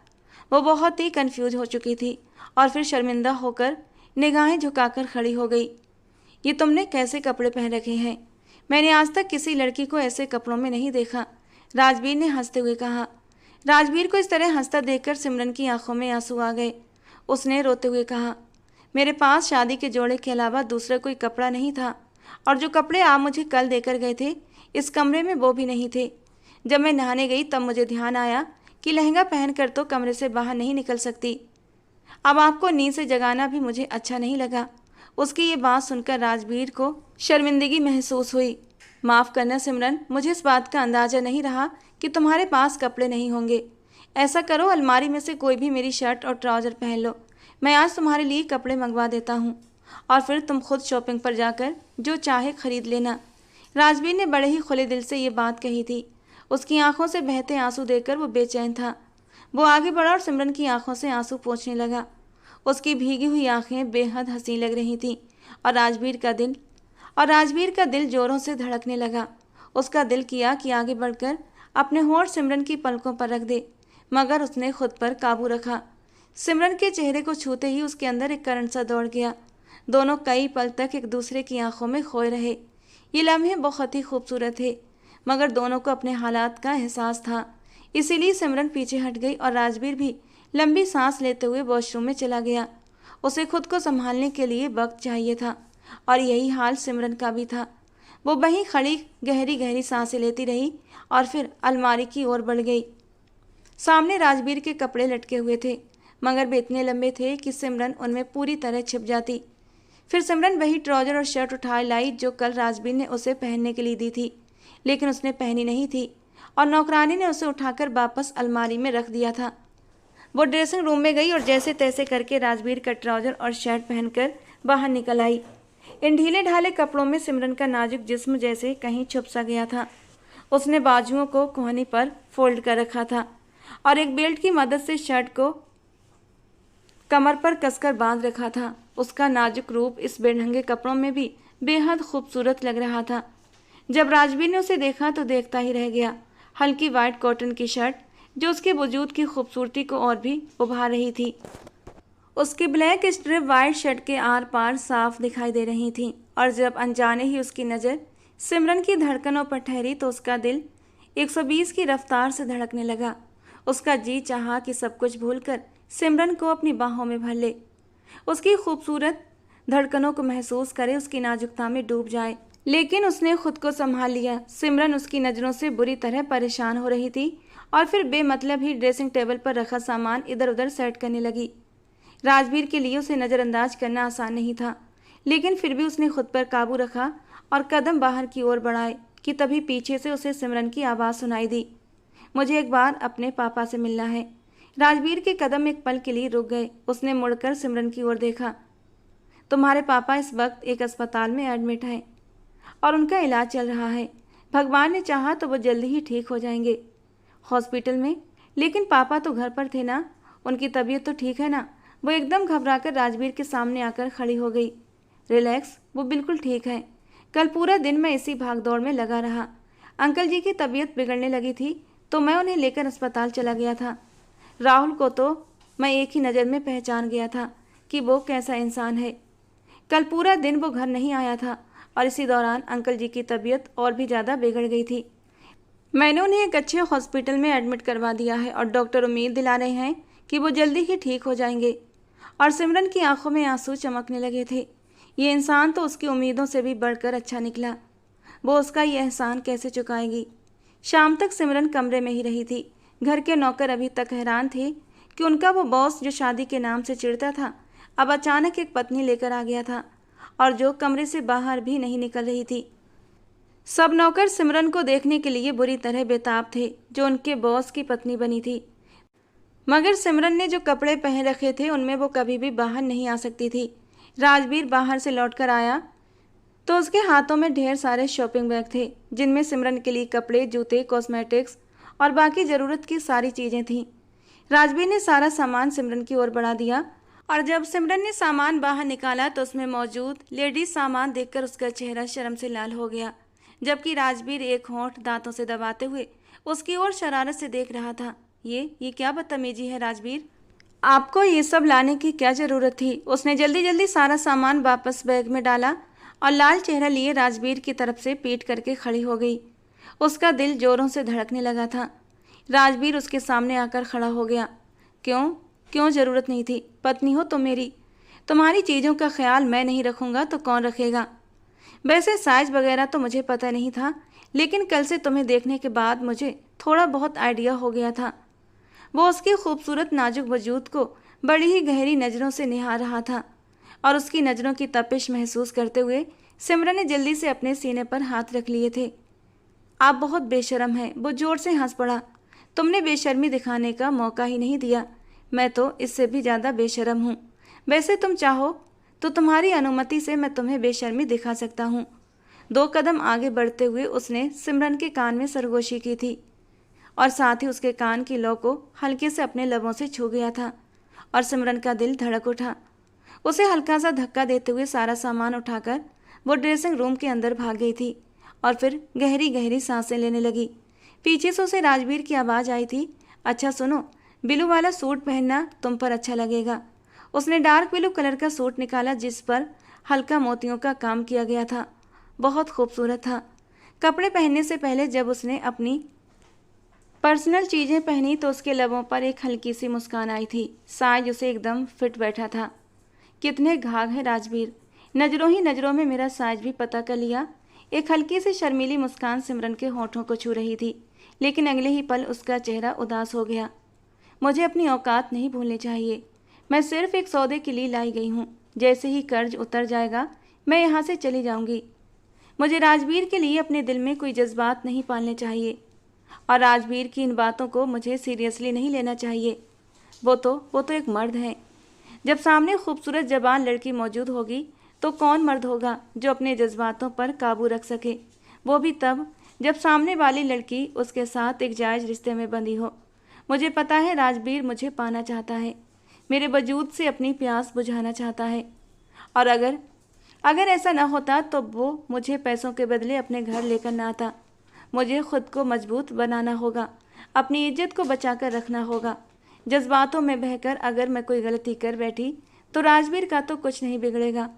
वो बहुत ही कंफ्यूज हो चुकी थी और फिर शर्मिंदा होकर निगाहें झुकाकर खड़ी हो गई। ये तुमने कैसे कपड़े पहन रखे हैं? मैंने आज तक किसी लड़की को ऐसे कपड़ों में नहीं देखा, राजवीर ने हंसते हुए कहा। राजवीर को इस तरह हंसता देखकर सिमरन की आंखों में आंसू आ गए। उसने रोते हुए कहा, मेरे पास शादी के जोड़े के अलावा दूसरा कोई कपड़ा नहीं था, और जो कपड़े आप मुझे कल देकर गए थे इस कमरे में वो भी नहीं थे। जब मैं नहाने गई तब मुझे ध्यान आया कि लहंगा पहनकर तो कमरे से बाहर नहीं निकल सकती। अब आपको नींद से जगाना भी मुझे अच्छा नहीं लगा। उसकी ये बात सुनकर राजवीर को शर्मिंदगी महसूस हुई। माफ़ करना सिमरन, मुझे इस बात का अंदाज़ा नहीं रहा कि तुम्हारे पास कपड़े नहीं होंगे। ऐसा करो, अलमारी में से कोई भी मेरी शर्ट और ट्राउज़र पहन लो। मैं आज तुम्हारे लिए कपड़े मंगवा देता हूँ और फिर तुम खुद शॉपिंग पर जाकर जो चाहे खरीद लेना। राजवीर ने बड़े ही खुले दिल से ये बात कही थी। उसकी आंखों से बहते आंसू देखकर वो बेचैन था। वो आगे बढ़ा और सिमरन की आंखों से आंसू पोंछने लगा। उसकी भीगी हुई आंखें बेहद हंसी लग रही थीं और राजवीर का दिल जोरों से धड़कने लगा। उसका दिल किया कि आगे बढ़कर अपने होंठ सिमरन की पलकों पर रख दे, मगर उसने खुद पर काबू रखा। सिमरन के चेहरे को छूते ही उसके अंदर एक करंट सा दौड़ गया। दोनों कई पल तक एक दूसरे की आंखों में खोए रहे। ये लम्हे बहुत ही खूबसूरत थे, मगर दोनों को अपने हालात का एहसास था। इसीलिए सिमरन पीछे हट गई और राजवीर भी लंबी सांस लेते हुए वॉशरूम में चला गया। उसे खुद को संभालने के लिए वक्त चाहिए था और यही हाल सिमरन का भी था। वो वहीं खड़ी गहरी गहरी सांसें लेती रही और फिर अलमारी की ओर बढ़ गई। सामने राजवीर के कपड़े लटके हुए थे, मगर वे इतने लंबे थे कि सिमरन उनमें पूरी तरह छिप जाती। फिर सिमरन वही ट्राउज़र और शर्ट उठा लाई जो कल राजवीर ने उसे पहनने के लिए दी थी, लेकिन उसने पहनी नहीं थी और नौकरानी ने उसे उठाकर वापस अलमारी में रख दिया था। वो ड्रेसिंग रूम में गई और जैसे तैसे करके राजवीर का ट्राउज़र और शर्ट पहनकर बाहर निकल आई। इन ढीले ढाले कपड़ों में सिमरन का नाजुक जिस्म जैसे कहीं छुप सा गया था। उसने बाजुओं को कोहनी पर फोल्ड कर रखा था और एक बेल्ट की मदद से शर्ट को कमर पर कसकर बांध रखा था। उसका नाजुक रूप इस बेढंगे कपड़ों में भी बेहद खूबसूरत लग रहा था। जब राजवीर ने उसे देखा तो देखता ही रह गया। हल्की वाइट कॉटन की शर्ट जो उसके वजूद की खूबसूरती को और भी उभार रही थी। उसकी ब्लैक स्ट्रिप वाइट शर्ट के आर पार साफ दिखाई दे रही थी और जब अनजाने ही उसकी नज़र सिमरन की धड़कनों पर ठहरी तो उसका दिल 120 की रफ्तार से धड़कने लगा। उसका जी चाहा कि सब कुछ भूलकर सिमरन को अपनी बाहों में भर ले, उसकी खूबसूरत धड़कनों को महसूस करे, उसकी नाजुकता में डूब जाए। लेकिन उसने खुद को संभाल लिया। सिमरन उसकी नज़रों से बुरी तरह परेशान हो रही थी और फिर बेमतलब ही ड्रेसिंग टेबल पर रखा सामान इधर उधर सेट करने लगी। राजवीर के लिए उसे नज़रअंदाज करना आसान नहीं था, लेकिन फिर भी उसने खुद पर काबू रखा और कदम बाहर की ओर बढ़ाए कि तभी पीछे से उसे सिमरन की आवाज़ सुनाई दी। मुझे एक बार अपने पापा से मिलना है। राजवीर के कदम एक पल के लिए रुक गए। उसने मुड़कर सिमरन की ओर देखा। तुम्हारे पापा इस वक्त एक अस्पताल में एडमिट हैं और उनका इलाज चल रहा है। भगवान ने चाहा तो वो जल्दी ही ठीक हो जाएंगे। हॉस्पिटल में? लेकिन पापा तो घर पर थे ना, उनकी तबीयत तो ठीक है ना? वो एकदम घबराकर राजवीर के सामने आकर खड़ी हो गई। रिलैक्स, वो बिल्कुल ठीक है। कल पूरा दिन मैं इसी भागदौड़ में लगा रहा। अंकल जी की तबीयत बिगड़ने लगी थी तो मैं उन्हें लेकर अस्पताल चला गया था। राहुल को तो मैं एक ही नज़र में पहचान गया था कि वो कैसा इंसान है। कल पूरा दिन वो घर नहीं आया था और इसी दौरान अंकल जी की तबीयत और भी ज़्यादा बिगड़ गई थी। मैंने उन्हें एक अच्छे हॉस्पिटल में एडमिट करवा दिया है और डॉक्टर उम्मीद दिला रहे हैं कि वो जल्दी ही ठीक हो जाएंगे। और सिमरन की आंखों में आंसू चमकने लगे थे। ये इंसान तो उसकी उम्मीदों से भी बढ़कर अच्छा निकला। वो उसका ये एहसान कैसे चुकाएगी। शाम तक सिमरन कमरे में ही रही थी। घर के नौकर अभी तक हैरान थे कि उनका वो बॉस जो शादी के नाम से चिढ़ता था, अब अचानक एक पत्नी लेकर आ गया था और जो कमरे से बाहर भी नहीं निकल रही थी। सब नौकर सिमरन को देखने के लिए बुरी तरह बेताब थे, जो उनके बॉस की पत्नी बनी थी। मगर सिमरन ने जो कपड़े पहन रखे थे उनमें वो कभी भी बाहर नहीं आ सकती थी। राजवीर बाहर से लौटकर आया तो उसके हाथों में ढेर सारे शॉपिंग बैग थे, जिनमें सिमरन के लिए कपड़े, जूते, कॉस्मेटिक्स और बाकी ज़रूरत की सारी चीज़ें थीं। राजवीर ने सारा सामान सिमरन की ओर बढ़ा दिया और जब सिमरन ने सामान बाहर निकाला तो उसमें मौजूद लेडीज सामान देखकर उसका चेहरा शर्म से लाल हो गया, जबकि राजवीर एक होंठ दांतों से दबाते हुए उसकी ओर शरारत से देख रहा था। ये क्या बदतमीजी है राजवीर, आपको ये सब लाने की क्या ज़रूरत थी। उसने जल्दी जल्दी सारा सामान वापस बैग में डाला और लाल चेहरा लिए राजवीर की तरफ से पीट करके खड़ी हो गई। उसका दिल जोरों से धड़कने लगा था। राजवीर उसके सामने आकर खड़ा हो गया। क्यों ज़रूरत नहीं थी, पत्नी हो तुम मेरी, तुम्हारी चीज़ों का ख्याल मैं नहीं रखूँगा तो कौन रखेगा। वैसे साइज वगैरह तो मुझे पता नहीं था, लेकिन कल से तुम्हें देखने के बाद मुझे थोड़ा बहुत आइडिया हो गया था। वो उसकी खूबसूरत नाजुक वजूद को बड़ी ही गहरी नज़रों से निहार रहा था और उसकी नज़रों की तपिश महसूस करते हुए सिमरन ने जल्दी से अपने सीने पर हाथ रख लिए थे। आप बहुत बेशर्म हैं, वो ज़ोर से हंस पड़ा। तुमने बेशर्मी दिखाने का मौका ही नहीं दिया। मैं तो इससे भी ज़्यादा बेशर्म हूँ। वैसे तुम चाहो तो तुम्हारी अनुमति से मैं तुम्हें बेशर्मी दिखा सकता हूँ। 2 कदम आगे बढ़ते हुए उसने सिमरन के कान में सरगोशी की थी और साथ ही उसके कान की लौ को हल्के से अपने लबों से छू गया था और सिमरन का दिल धड़क उठा। उसे हल्का सा धक्का देते हुए सारा सामान उठाकर वो ड्रेसिंग रूम के अंदर भाग गई थी और फिर गहरी गहरी सांसें लेने लगी। पीछे से उसे राजवीर की आवाज़ आई थी, अच्छा सुनो, ब्लू वाला सूट पहनना तुम पर अच्छा लगेगा। उसने डार्क ब्लू कलर का सूट निकाला जिस पर हल्का मोतियों का काम किया गया था। बहुत खूबसूरत था। कपड़े पहनने से पहले जब उसने अपनी पर्सनल चीज़ें पहनी तो उसके लबों पर एक हल्की सी मुस्कान आई थी। साइज उसे एकदम फिट बैठा था। कितने घाघ है राजवीर, नज़रों ही नज़रों में मेरा साइज भी पता कर लिया। एक हल्की सी शर्मीली मुस्कान सिमरन के होठों को छू रही थी, लेकिन अगले ही पल उसका चेहरा उदास हो गया। मुझे अपनी औकात नहीं भूलनी चाहिए। मैं सिर्फ एक सौदे के लिए लाई गई हूँ। जैसे ही कर्ज उतर जाएगा मैं यहाँ से चली जाऊँगी। मुझे राजवीर के लिए अपने दिल में कोई जज्बात नहीं पालने चाहिए और राजवीर की इन बातों को मुझे सीरियसली नहीं लेना चाहिए। वो तो एक मर्द है। जब सामने खूबसूरत जवान लड़की मौजूद होगी तो कौन मर्द होगा जो अपने जज्बातों पर काबू रख सके, वो भी तब जब सामने वाली लड़की उसके साथ एक जायज़ रिश्ते में बंधी हो। मुझे पता है राजवीर मुझे पाना चाहता है, मेरे वजूद से अपनी प्यास बुझाना चाहता है और अगर ऐसा न होता तो वो मुझे पैसों के बदले अपने घर लेकर ना आता। मुझे खुद को मजबूत बनाना होगा, अपनी इज्जत को बचाकर रखना होगा। जज्बातों में बहकर अगर मैं कोई गलती कर बैठी तो राजवीर का तो कुछ नहीं बिगड़ेगा।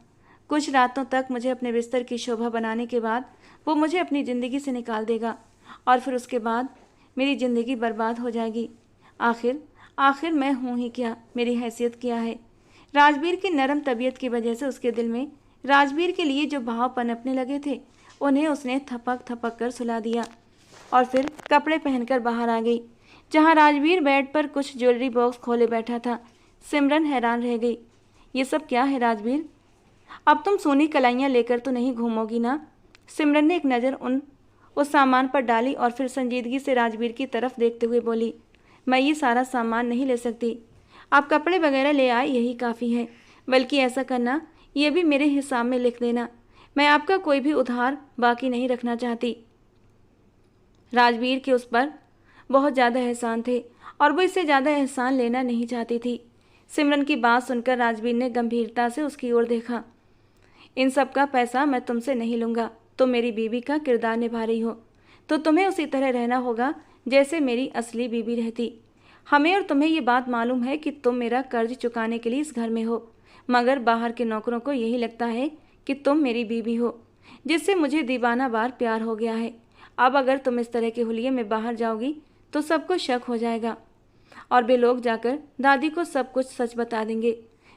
कुछ रातों तक मुझे अपने बिस्तर की शोभा बनाने के बाद वो मुझे अपनी ज़िंदगी से निकाल देगा और फिर उसके बाद मेरी ज़िंदगी बर्बाद हो जाएगी। आखिर मैं हूँ ही क्या, मेरी हैसियत क्या है। राजवीर की नरम तबीयत की वजह से उसके दिल में राजवीर के लिए जो भाव पनपने लगे थे उन्हें उसने थपक थपक कर सुला दिया और फिर कपड़े पहनकर बाहर आ गई, जहाँ राजवीर बेड पर कुछ ज्वेलरी बॉक्स खोले बैठा था। सिमरन हैरान रह गई। ये सब क्या है राजवीर, अब तुम सोनी कलाइयाँ लेकर तो नहीं घूमोगी ना। सिमरन ने एक नज़र उस सामान पर डाली और फिर संजीदगी से राजवीर की तरफ देखते हुए बोली, मैं ये सारा सामान नहीं ले सकती। आप कपड़े वगैरह ले आए यही काफ़ी है। बल्कि ऐसा करना, ये भी मेरे हिसाब में लिख देना। मैं आपका कोई भी उधार बाकी नहीं रखना चाहती। राजवीर के उस पर बहुत ज़्यादा एहसान थे और वो इससे ज़्यादा एहसान लेना नहीं चाहती थी। सिमरन की बात सुनकर राजवीर ने गंभीरता से उसकी ओर देखा। इन सब का पैसा मैं तुमसे नहीं लूँगा। तुम मेरी बीवी का किरदार निभा रही हो तो तुम्हें उसी तरह रहना होगा जैसे मेरी असली बीवी रहती। हमें और तुम्हें ये बात मालूम है कि तुम मेरा कर्ज चुकाने के लिए इस घर में हो, मगर बाहर के नौकरों को यही लगता है कि तुम मेरी बीवी हो, जिससे मुझे दीवाना बार प्यार हो गया है। अब अगर तुम इस तरह के हुलिये में बाहर जाओगी तो सबको शक हो जाएगा और वे लोग जाकर दादी को सब कुछ सच बता देंगे,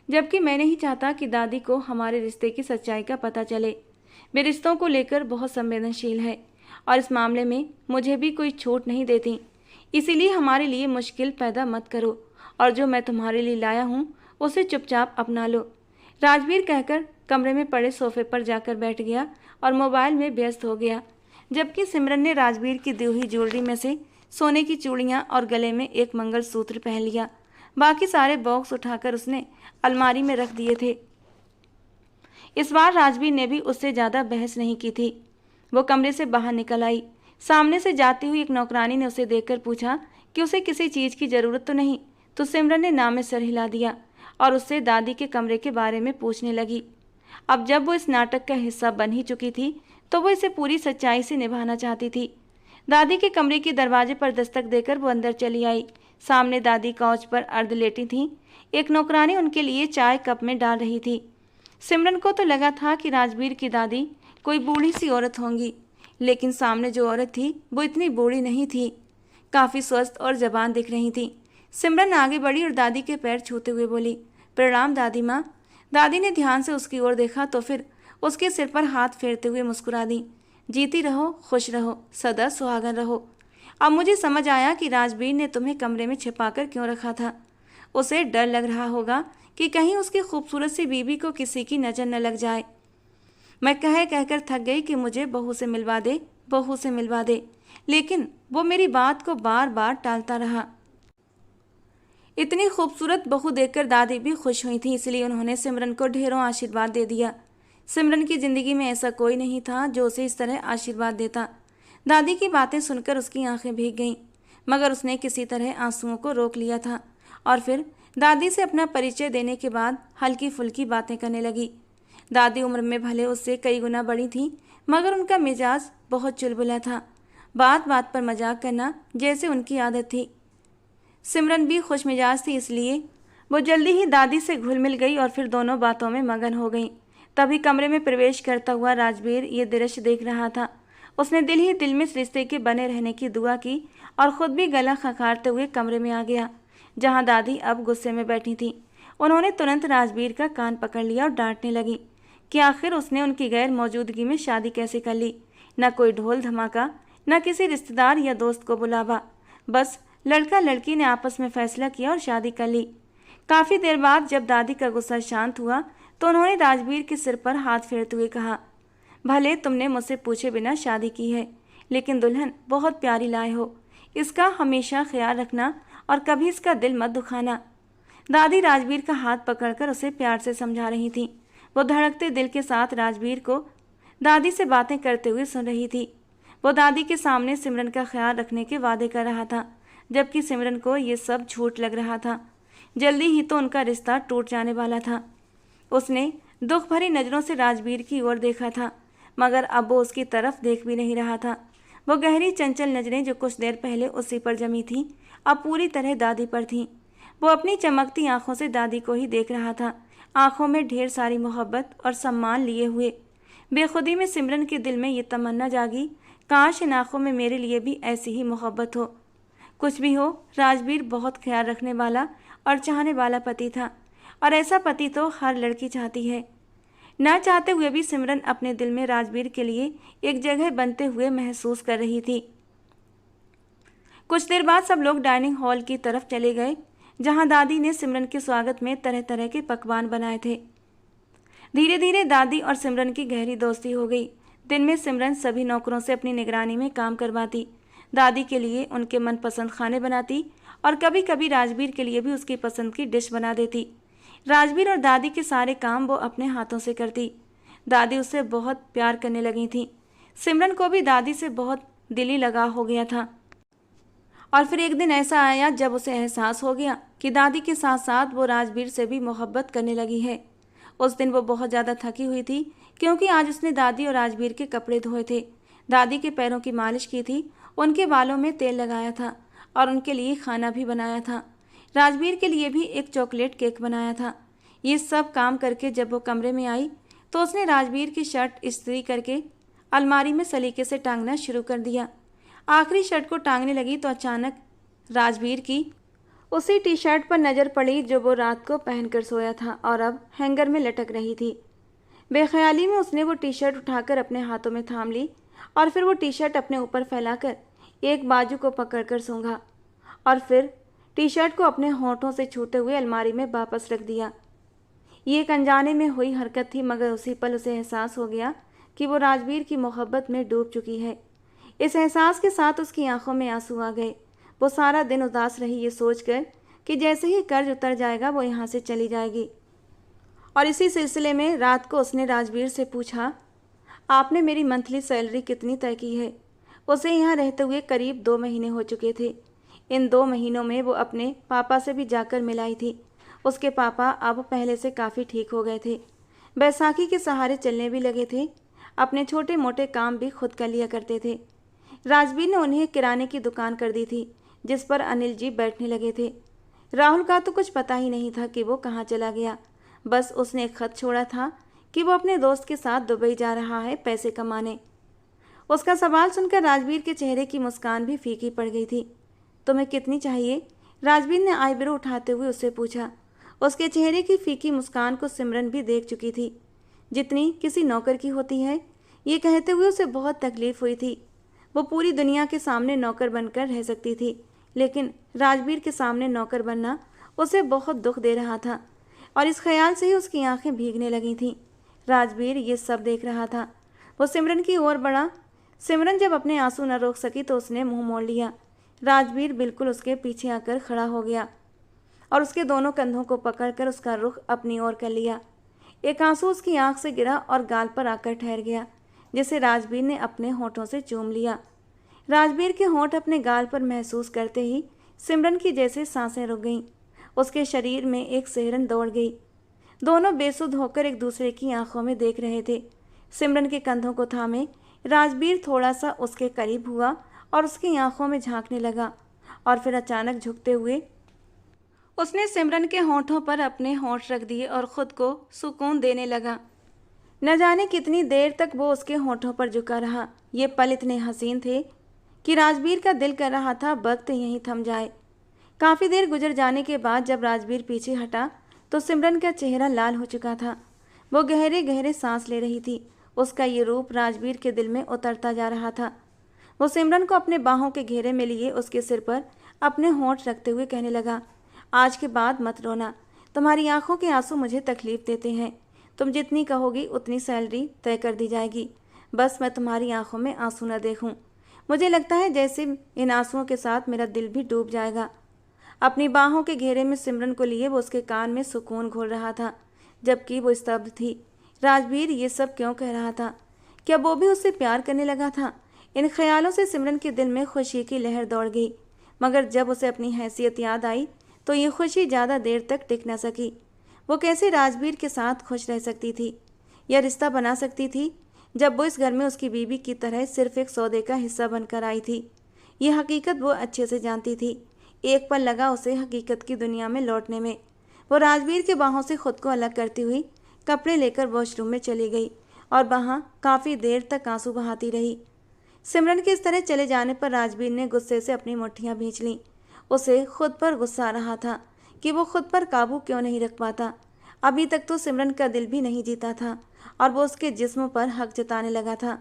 जबकि मैं नहीं चाहता कि दादी को हमारे रिश्ते की सच्चाई का पता चले। वे रिश्तों को लेकर बहुत संवेदनशील है और इस मामले में मुझे भी कोई छूट नहीं देती। इसीलिए हमारे लिए मुश्किल पैदा मत करो और जो मैं तुम्हारे लिए लाया हूँ उसे चुपचाप अपना लो। राजवीर कहकर कमरे में पड़े सोफे पर जाकर बैठ गया और मोबाइल में व्यस्त हो गया, जबकि सिमरन ने राजवीर की दी हुई ज्वेलरी में से सोने की चूड़ियाँ और गले में एक मंगलसूत्र पहन लिया। बाकी सारे बॉक्स उठाकर उसने अलमारी में रख दिए थे। इस बार राजवीर ने भी उससे ज़्यादा बहस नहीं की थी। वो कमरे से बाहर निकल आई। सामने से जाती हुई एक नौकरानी ने उसे देखकर पूछा कि उसे किसी चीज़ की ज़रूरत तो नहीं, तो सिमरन ने ना में सर हिला दिया और उससे दादी के कमरे के बारे में पूछने लगी। अब जब वो इस नाटक का हिस्सा बन ही चुकी थी तो वो इसे पूरी सच्चाई से निभाना चाहती थी। दादी के कमरे के दरवाजे पर दस्तक देकर वो अंदर चली आई। सामने दादी काउच पर अर्ध लेटी थीं। एक नौकरानी उनके लिए चाय कप में डाल रही थी। सिमरन को तो लगा था कि राजवीर की दादी कोई बूढ़ी सी औरत होंगी, लेकिन सामने जो औरत थी वो इतनी बूढ़ी नहीं थी, काफ़ी स्वस्थ और जवान दिख रही थी। सिमरन आगे बढ़ी और दादी के पैर छूते हुए बोली, प्रणाम दादी माँ। दादी ने ध्यान से उसकी ओर देखा तो फिर उसके सिर पर हाथ फेरते हुए मुस्कुरा दी। जीती रहो, खुश रहो, सदा सुहागन रहो। अब मुझे समझ आया कि राजवीर ने तुम्हें कमरे में छिपाकर क्यों रखा था। उसे डर लग रहा होगा कि कहीं उसकी खूबसूरत सी बीवी को किसी की नज़र न लग जाए। मैं कहकर थक गई कि मुझे बहू से मिलवा दे, बहू से मिलवा दे, लेकिन वो मेरी बात को बार बार टालता रहा। इतनी खूबसूरत बहू देखकर दादी भी खुश हुई थी, इसलिए उन्होंने सिमरन को ढेरों आशीर्वाद दे दिया। सिमरन की ज़िंदगी में ऐसा कोई नहीं था जो उसे इस तरह आशीर्वाद देता। दादी की बातें सुनकर उसकी आंखें भीग गईं, मगर उसने किसी तरह आंसुओं को रोक लिया था और फिर दादी से अपना परिचय देने के बाद हल्की फुल्की बातें करने लगी। दादी उम्र में भले उससे कई गुना बड़ी थी, मगर उनका मिजाज बहुत चुलबुला था। बात बात पर मजाक करना जैसे उनकी आदत थी। सिमरन भी खुश मिजाज थी, इसलिए वो जल्दी ही दादी से घुल मिल गई और फिर दोनों बातों में मगन हो गई। तभी कमरे में प्रवेश करता हुआ राजवीर ये दृश्य देख रहा था। उसने दिल ही दिल में इस रिश्ते के बने रहने की दुआ की और ख़ुद भी गला खखारते हुए कमरे में आ गया, जहाँ दादी अब गुस्से में बैठी थी। उन्होंने तुरंत राजवीर का कान पकड़ लिया और डांटने लगी कि आखिर उसने उनकी गैर मौजूदगी में शादी कैसे कर ली। न कोई ढोल धमाका, न किसी रिश्तेदार या दोस्त को बुलावा, बस लड़का लड़की ने आपस में फैसला किया और शादी कर ली। काफ़ी देर बाद जब दादी का गुस्सा शांत हुआ तो उन्होंने राजवीर के सिर पर हाथ फेरते हुए कहा, भले तुमने मुझसे पूछे बिना शादी की है, लेकिन दुल्हन बहुत प्यारी लाए हो। इसका हमेशा ख्याल रखना और कभी इसका दिल मत दुखाना। दादी राजवीर का हाथ पकड़कर उसे प्यार से समझा रही थी। वो धड़कते दिल के साथ राजवीर को दादी से बातें करते हुए सुन रही थी। वो दादी के सामने सिमरन का ख्याल रखने के वादे कर रहा था, जबकि सिमरन को ये सब झूठ लग रहा था। जल्दी ही तो उनका रिश्ता टूट जाने वाला था। उसने दुख भरी नज़रों से राजवीर की ओर देखा था, मगर अब वो उसकी तरफ देख भी नहीं रहा था। वो गहरी चंचल नज़रें जो कुछ देर पहले उसी पर जमी थीं, अब पूरी तरह दादी पर थीं। वो अपनी चमकती आंखों से दादी को ही देख रहा था, आंखों में ढेर सारी मोहब्बत और सम्मान लिए हुए। बेखुदी में सिमरन के दिल में ये तमन्ना जागी, काश इन आंखों में मेरे लिए भी ऐसी ही मोहब्बत हो। कुछ भी हो, राजवीर बहुत ख्याल रखने वाला और चाहने वाला पति था, और ऐसा पति तो हर लड़की चाहती है। न चाहते हुए भी सिमरन अपने दिल में राजवीर के लिए एक जगह बनते हुए महसूस कर रही थी। कुछ देर बाद सब लोग डाइनिंग हॉल की तरफ चले गए, जहां दादी ने सिमरन के स्वागत में तरह तरह के पकवान बनाए थे। धीरे धीरे दादी और सिमरन की गहरी दोस्ती हो गई। दिन में सिमरन सभी नौकरों से अपनी निगरानी में काम करवाती, दादी के लिए उनके मनपसंद खाने बनाती और कभी कभी राजवीर के लिए भी उसकी पसंद की डिश बना देती। राजवीर और दादी के सारे काम वो अपने हाथों से करती। दादी उससे बहुत प्यार करने लगी थी। सिमरन को भी दादी से बहुत दिली लगाव हो गया था। और फिर एक दिन ऐसा आया जब उसे एहसास हो गया कि दादी के साथ साथ वो राजवीर से भी मोहब्बत करने लगी है। उस दिन वो बहुत ज़्यादा थकी हुई थी, क्योंकि आज उसने दादी और राजवीर के कपड़े धोए थे, दादी के पैरों की मालिश की थी, उनके बालों में तेल लगाया था और उनके लिए खाना भी बनाया था। राजवीर के लिए भी एक चॉकलेट केक बनाया था। ये सब काम करके जब वो कमरे में आई तो उसने राजवीर की शर्ट इस्त्री करके अलमारी में सलीके से टांगना शुरू कर दिया। आखिरी शर्ट को टांगने लगी तो अचानक राजवीर की उसी टी शर्ट पर नज़र पड़ी जो वो रात को पहनकर सोया था और अब हैंगर में लटक रही थी। बेख्याली में उसने वो टी शर्ट उठाकर अपने हाथों में थाम ली और फिर वो टी शर्ट अपने ऊपर फैलाकर एक बाजू को पकड़कर सूंघा और फिर टी शर्ट को अपने होंठों से छूते हुए अलमारी में वापस रख दिया। ये एक अनजाने में हुई हरकत थी, मगर उसी पल उसे एहसास हो गया कि वो राजवीर की मोहब्बत में डूब चुकी है। इस एहसास के साथ उसकी आंखों में आंसू आ गए। वो सारा दिन उदास रही ये सोचकर कि जैसे ही कर्ज उतर जाएगा वो यहाँ से चली जाएगी। और इसी सिलसिले में रात को उसने राजवीर से पूछा, आपने मेरी मंथली सैलरी कितनी तय की है? उसे यहाँ रहते हुए करीब 2 महीने हो चुके थे। इन 2 महीनों में वो अपने पापा से भी जाकर मिलाई थी। उसके पापा अब पहले से काफ़ी ठीक हो गए थे। बैसाखी के सहारे चलने भी लगे थे। अपने छोटे मोटे काम भी खुद कर लिया करते थे। राजवीर ने उन्हें किराने की दुकान कर दी थी जिस पर अनिल जी बैठने लगे थे। राहुल का तो कुछ पता ही नहीं था कि वो कहाँ चला गया। बस उसने एक खत छोड़ा था कि वो अपने दोस्त के साथ दुबई जा रहा है पैसे कमाने। उसका सवाल सुनकर राजवीर के चेहरे की मुस्कान भी फीकी पड़ गई थी। तुम्हें कितनी चाहिए? राजवीर ने आईब्रो उठाते हुए उससे पूछा। उसके चेहरे की फीकी मुस्कान को सिमरन भी देख चुकी थी, जितनी किसी नौकर की होती है। ये कहते हुए उसे बहुत तकलीफ हुई थी। वो पूरी दुनिया के सामने नौकर बनकर रह सकती थी, लेकिन राजवीर के सामने नौकर बनना उसे बहुत दुख दे रहा था और इस ख्याल से ही उसकी आंखें भीगने लगी थीं। राजवीर ये सब देख रहा था। वो सिमरन की ओर बढ़ा। सिमरन जब अपने आंसू न रोक सकी तो उसने मुंह मोड़ लिया। राजवीर बिल्कुल उसके पीछे आकर खड़ा हो गया और उसके दोनों कंधों को पकड़कर उसका रुख अपनी ओर कर लिया। एक आंसू उसकी आंख से गिरा और गाल पर आकर ठहर गया, जिसे राजवीर ने अपने होठों से चूम लिया। राजवीर के होंठ अपने गाल पर महसूस करते ही सिमरन की जैसे सांसें रुक गईं। उसके शरीर में एक सिहरन दौड़ गई। दोनों बेसुध होकर एक दूसरे की आंखों में देख रहे थे। सिमरन के कंधों को थामे राजवीर थोड़ा सा उसके करीब हुआ और उसकी आंखों में झांकने लगा और फिर अचानक झुकते हुए उसने सिमरन के होंठों पर अपने होंठ रख दिए और खुद को सुकून देने लगा। न जाने कितनी देर तक वो उसके होंठों पर झुका रहा। ये पल इतने हसीन थे कि राजवीर का दिल कर रहा था वक्त यहीं थम जाए। काफ़ी देर गुजर जाने के बाद जब राजवीर पीछे हटा तो सिमरन का चेहरा लाल हो चुका था। वो गहरे गहरे सांस ले रही थी। उसका ये रूप राजवीर के दिल में उतरता जा रहा था। वो सिमरन को अपने बाहों के घेरे में लिए उसके सिर पर अपने होंठ रखते हुए कहने लगा, आज के बाद मत रोना। तुम्हारी आंखों के आंसू मुझे तकलीफ देते हैं। तुम जितनी कहोगी उतनी सैलरी तय कर दी जाएगी। बस मैं तुम्हारी आंखों में आंसू न देखूं। मुझे लगता है जैसे इन आंसुओं के साथ मेरा दिल भी डूब जाएगा। अपनी बाहों के घेरे में सिमरन को लिए वो उसके कान में सुकून घोल रहा था, जबकि वो स्तब्ध थी। राजवीर ये सब क्यों कह रहा था? क्या वो भी उससे प्यार करने लगा था? इन ख्यालों से सिमरन के दिल में खुशी की लहर दौड़ गई, मगर जब उसे अपनी हैसियत याद आई तो ये खुशी ज़्यादा देर तक टिक न सकी। वो कैसे राजवीर के साथ खुश रह सकती थी या रिश्ता बना सकती थी जब वो इस घर में उसकी बीवी की तरह सिर्फ एक सौदे का हिस्सा बनकर आई थी? ये हकीकत वो अच्छे से जानती थी। एक पल लगा उसे हकीकत की दुनिया में लौटने में। वो राजवीर के बाहों से खुद को अलग करती हुई कपड़े लेकर वॉशरूम में चली गई और वहाँ काफ़ी देर तक आंसू बहाती रही। सिमरन के इस तरह चले जाने पर राजवीर ने गुस्से से अपनी मुट्ठियाँ भींच लीं। उसे खुद पर गुस्सा आ रहा था कि वो खुद पर काबू क्यों नहीं रख पाता। अभी तक तो सिमरन का दिल भी नहीं जीता था और वो उसके जिस्म पर हक जताने लगा था।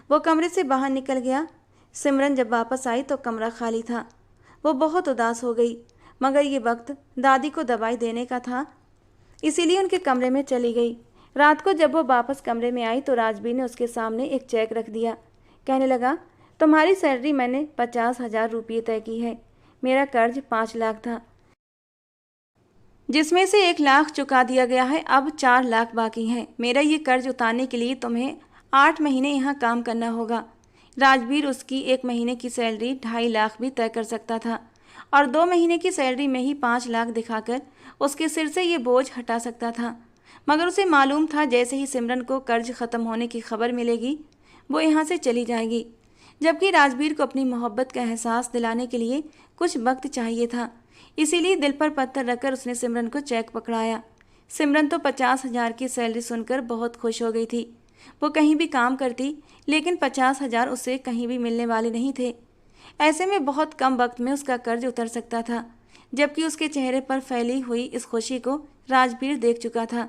वो कमरे से बाहर निकल गया। सिमरन जब वापस आई तो कमरा खाली था। वो बहुत उदास हो गई, मगर ये वक्त दादी को दवाई देने का था, इसीलिए उनके कमरे में चली गई। रात को जब वो वापस कमरे में आई तो राजवीर ने उसके सामने एक चेक रख दिया। कहने लगा, तुम्हारी सैलरी मैंने 50,000 रुपये तय की है। मेरा कर्ज 5 लाख था, जिसमें से 1 लाख चुका दिया गया है। अब 4 लाख बाकी हैं। मेरा ये कर्ज उतारने के लिए तुम्हें 8 महीने यहाँ काम करना होगा। राजवीर उसकी 1 महीने की सैलरी 2.5 लाख भी तय कर सकता था और 2 महीने की सैलरी में ही 5 लाख दिखाकर उसके सिर से ये बोझ हटा सकता था। मगर उसे मालूम था जैसे ही सिमरन को कर्ज ख़त्म होने की खबर मिलेगी वो यहाँ से चली जाएगी। जबकि राजवीर को अपनी मोहब्बत का एहसास दिलाने के लिए कुछ वक्त चाहिए था। इसीलिए दिल पर पत्थर रखकर उसने सिमरन को चेक पकड़ाया। सिमरन तो 50,000 की सैलरी सुनकर बहुत खुश हो गई थी। वो कहीं भी काम करती, लेकिन 50,000 उसे कहीं भी मिलने वाले नहीं थे। ऐसे में बहुत कम वक्त में उसका कर्ज उतर सकता था। जबकि उसके चेहरे पर फैली हुई इस खुशी को राजवीर देख चुका था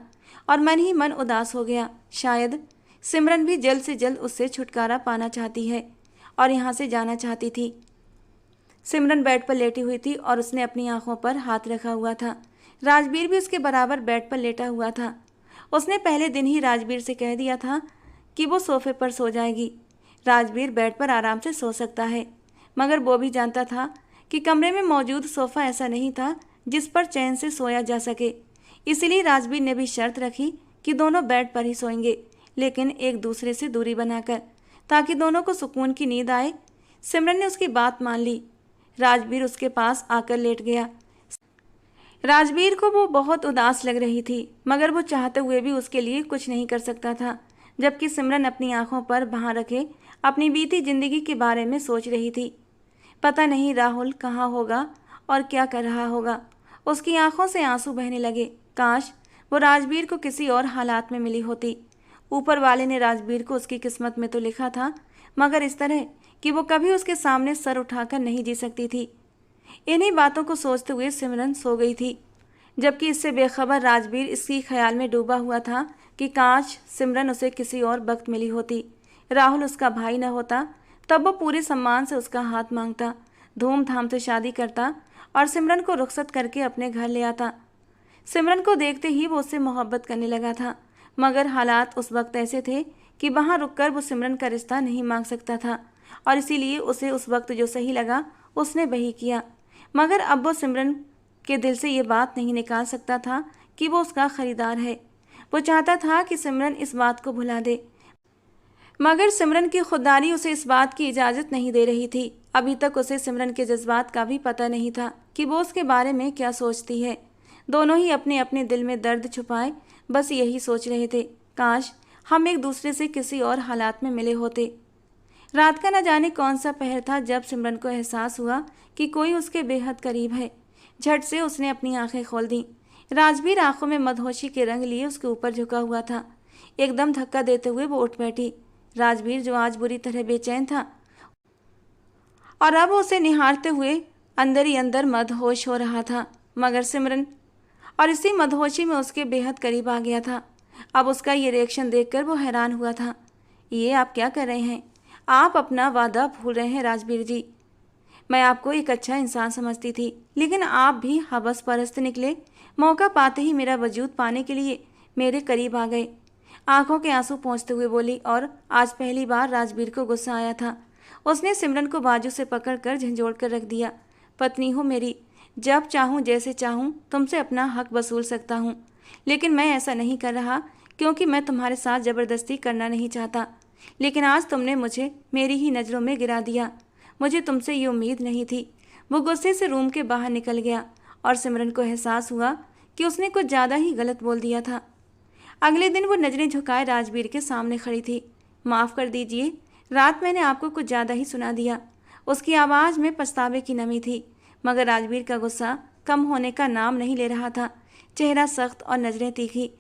और मन ही मन उदास हो गया। शायद सिमरन भी जल्द से जल्द उससे छुटकारा पाना चाहती है और यहाँ से जाना चाहती थी। सिमरन बेड पर लेटी हुई थी और उसने अपनी आंखों पर हाथ रखा हुआ था। राजवीर भी उसके बराबर बेड पर लेटा हुआ था। उसने पहले दिन ही राजवीर से कह दिया था कि वो सोफे पर सो जाएगी। राजवीर बेड पर आराम से सो सकता है, मगर वो भी जानता था कि कमरे में मौजूद सोफ़ा ऐसा नहीं था जिस पर चैन से सोया जा सके। इसीलिए राजवीर ने भी शर्त रखी कि दोनों बेड पर ही सोएंगे, लेकिन एक दूसरे से दूरी बनाकर, ताकि दोनों को सुकून की नींद आए। सिमरन ने उसकी बात मान ली। राजवीर उसके पास आकर लेट गया। राजवीर को वो बहुत उदास लग रही थी, मगर वो चाहते हुए भी उसके लिए कुछ नहीं कर सकता था। जबकि सिमरन अपनी आंखों पर बांह रखे अपनी बीती जिंदगी के बारे में सोच रही थी। पता नहीं राहुल कहाँ होगा और क्या कर रहा होगा। उसकी आंखों से आंसू बहने लगे। काश वो राजवीर को किसी और हालात में मिली होती। ऊपर वाले ने राजवीर को उसकी किस्मत में तो लिखा था, मगर इस तरह कि वो कभी उसके सामने सर उठाकर नहीं जी सकती थी। इन्हीं बातों को सोचते हुए सिमरन सो गई थी, जबकि इससे बेखबर राजवीर इसी ख्याल में डूबा हुआ था कि काश सिमरन उसे किसी और वक्त मिली होती। राहुल उसका भाई न होता, तब वो पूरे सम्मान से उसका हाथ मांगता, धूमधाम से शादी करता और सिमरन को रुखसत करके अपने घर ले आता। सिमरन को देखते ही वो उससे मोहब्बत करने लगा था, मगर हालात उस वक्त ऐसे थे कि वहाँ रुककर वो सिमरन का रिश्ता नहीं मांग सकता था, और इसीलिए उसे उस वक्त जो सही लगा उसने वही किया। मगर अब वो सिमरन के दिल से ये बात नहीं निकाल सकता था कि वो उसका खरीदार है। वो चाहता था कि सिमरन इस बात को भुला दे, मगर सिमरन की खुददारी उसे इस बात की इजाज़त नहीं दे रही थी। अभी तक उसे सिमरन के जज्बात का भी पता नहीं था कि वो उसके बारे में क्या सोचती है। दोनों ही अपने अपने दिल में दर्द छुपाए बस यही सोच रहे थे, काश हम एक दूसरे से किसी और हालात में मिले होते। रात का न जाने कौन सा पहर था जब सिमरन को एहसास हुआ कि कोई उसके बेहद करीब है। झट से उसने अपनी आंखें खोल दी। राजवीर आंखों में मदहोशी के रंग लिए उसके ऊपर झुका हुआ था। एकदम धक्का देते हुए वो उठ बैठी। राजवीर, जो आज बुरी तरह बेचैन था और अब उसे निहारते हुए अंदर ही अंदर मदहोश हो रहा था, मगर सिमरन और इसी मदहोशी में उसके बेहद करीब आ गया था। अब उसका ये रिएक्शन देखकर वो हैरान हुआ था। ये आप क्या कर रहे हैं? आप अपना वादा भूल रहे हैं राजवीर जी। मैं आपको एक अच्छा इंसान समझती थी, लेकिन आप भी हवस परस्त निकले। मौका पाते ही मेरा वजूद पाने के लिए मेरे करीब आ गए। आंखों के आंसू पोंछते हुए बोली, और आज पहली बार राजवीर को गुस्सा आया था। उसने सिमरन को बाजू से पकड़कर झंझोड़ कर रख दिया। पत्नी हो मेरी, जब चाहूँ जैसे चाहूँ तुमसे अपना हक वसूल सकता हूँ, लेकिन मैं ऐसा नहीं कर रहा क्योंकि मैं तुम्हारे साथ ज़बरदस्ती करना नहीं चाहता। लेकिन आज तुमने मुझे मेरी ही नज़रों में गिरा दिया। मुझे तुमसे ये उम्मीद नहीं थी। वो गुस्से से रूम के बाहर निकल गया और सिमरन को एहसास हुआ कि उसने कुछ ज़्यादा ही गलत बोल दिया था। अगले दिन वो नज़रें झुकाए राजवीर के सामने खड़ी थी। माफ़ कर दीजिए, रात मैंने आपको कुछ ज़्यादा ही सुना दिया। उसकी आवाज़ में पछतावे की नमी थी, मगर राजवीर का गुस्सा कम होने का नाम नहीं ले रहा था। चेहरा सख्त और नज़रें तीखी।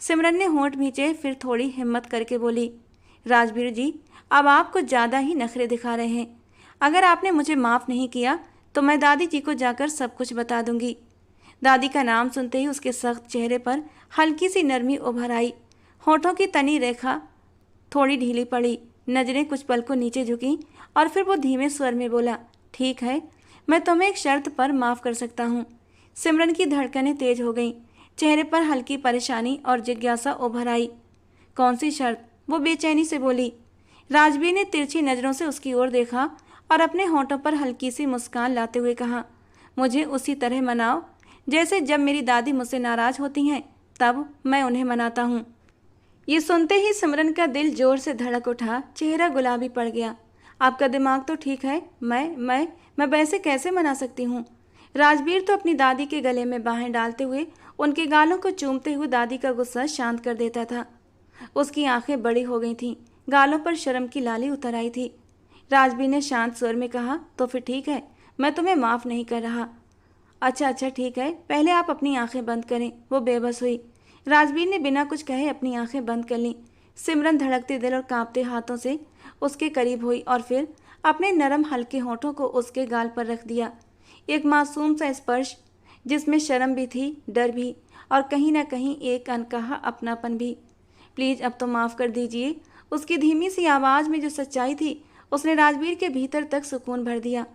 सिमरन ने होंठ भींचे, फिर थोड़ी हिम्मत करके बोली, राजवीर जी, अब आप कुछ ज़्यादा ही नखरे दिखा रहे हैं। अगर आपने मुझे माफ़ नहीं किया तो मैं दादी जी को जाकर सब कुछ बता दूंगी। दादी का नाम सुनते ही उसके सख्त चेहरे पर हल्की सी नरमी उभर आई। होठों की तनी रेखा थोड़ी ढीली पड़ी, नज़रें कुछ पल को नीचे झुकीं और फिर वो धीमे स्वर में बोला, ठीक है, मैं तुम्हें एक शर्त पर माफ़ कर सकता हूँ। सिमरन की धड़कनें तेज हो गईं, चेहरे पर हल्की परेशानी और जिज्ञासा उभर आई। कौन सी शर्त? वो बेचैनी से बोली। राजवीर ने तिरछी नज़रों से उसकी ओर देखा और अपने होंठों पर हल्की सी मुस्कान लाते हुए कहा, मुझे उसी तरह मनाओ जैसे जब मेरी दादी मुझसे नाराज़ होती हैं तब मैं उन्हें मनाता हूँ। ये सुनते ही सिमरन का दिल जोर से धड़क उठा, चेहरा गुलाबी पड़ गया। आपका दिमाग तो ठीक है, मैं वैसे कैसे मना सकती हूँ? राजवीर तो अपनी दादी के गले में बाहें डालते हुए उनके गालों को चूमते हुए दादी का गुस्सा शांत कर देता था। उसकी आंखें बड़ी हो गई थीं, गालों पर शर्म की लाली उतर आई थी। राजवीर ने शांत स्वर में कहा। तो फिर ठीक है, मैं तुम्हें माफ़ नहीं कर रहा। अच्छा अच्छा ठीक है, पहले आप अपनी आंखें बंद करें। वो बेबस हुई। राजवीर ने बिना कुछ कहे अपनी आंखें बंद कर लीं। सिमरन धड़कते दिल और कांपते हाथों से उसके करीब हुई और फिर अपने नरम हल्के होठों को उसके गाल पर रख दिया। एक मासूम सा स्पर्श जिसमें शर्म भी थी, डर भी, और कहीं ना कहीं एक अनकहा अपनापन भी। प्लीज़ अब तो माफ़ कर दीजिए। उसकी धीमी सी आवाज़ में जो सच्चाई थी उसने राजवीर के भीतर तक सुकून भर दिया।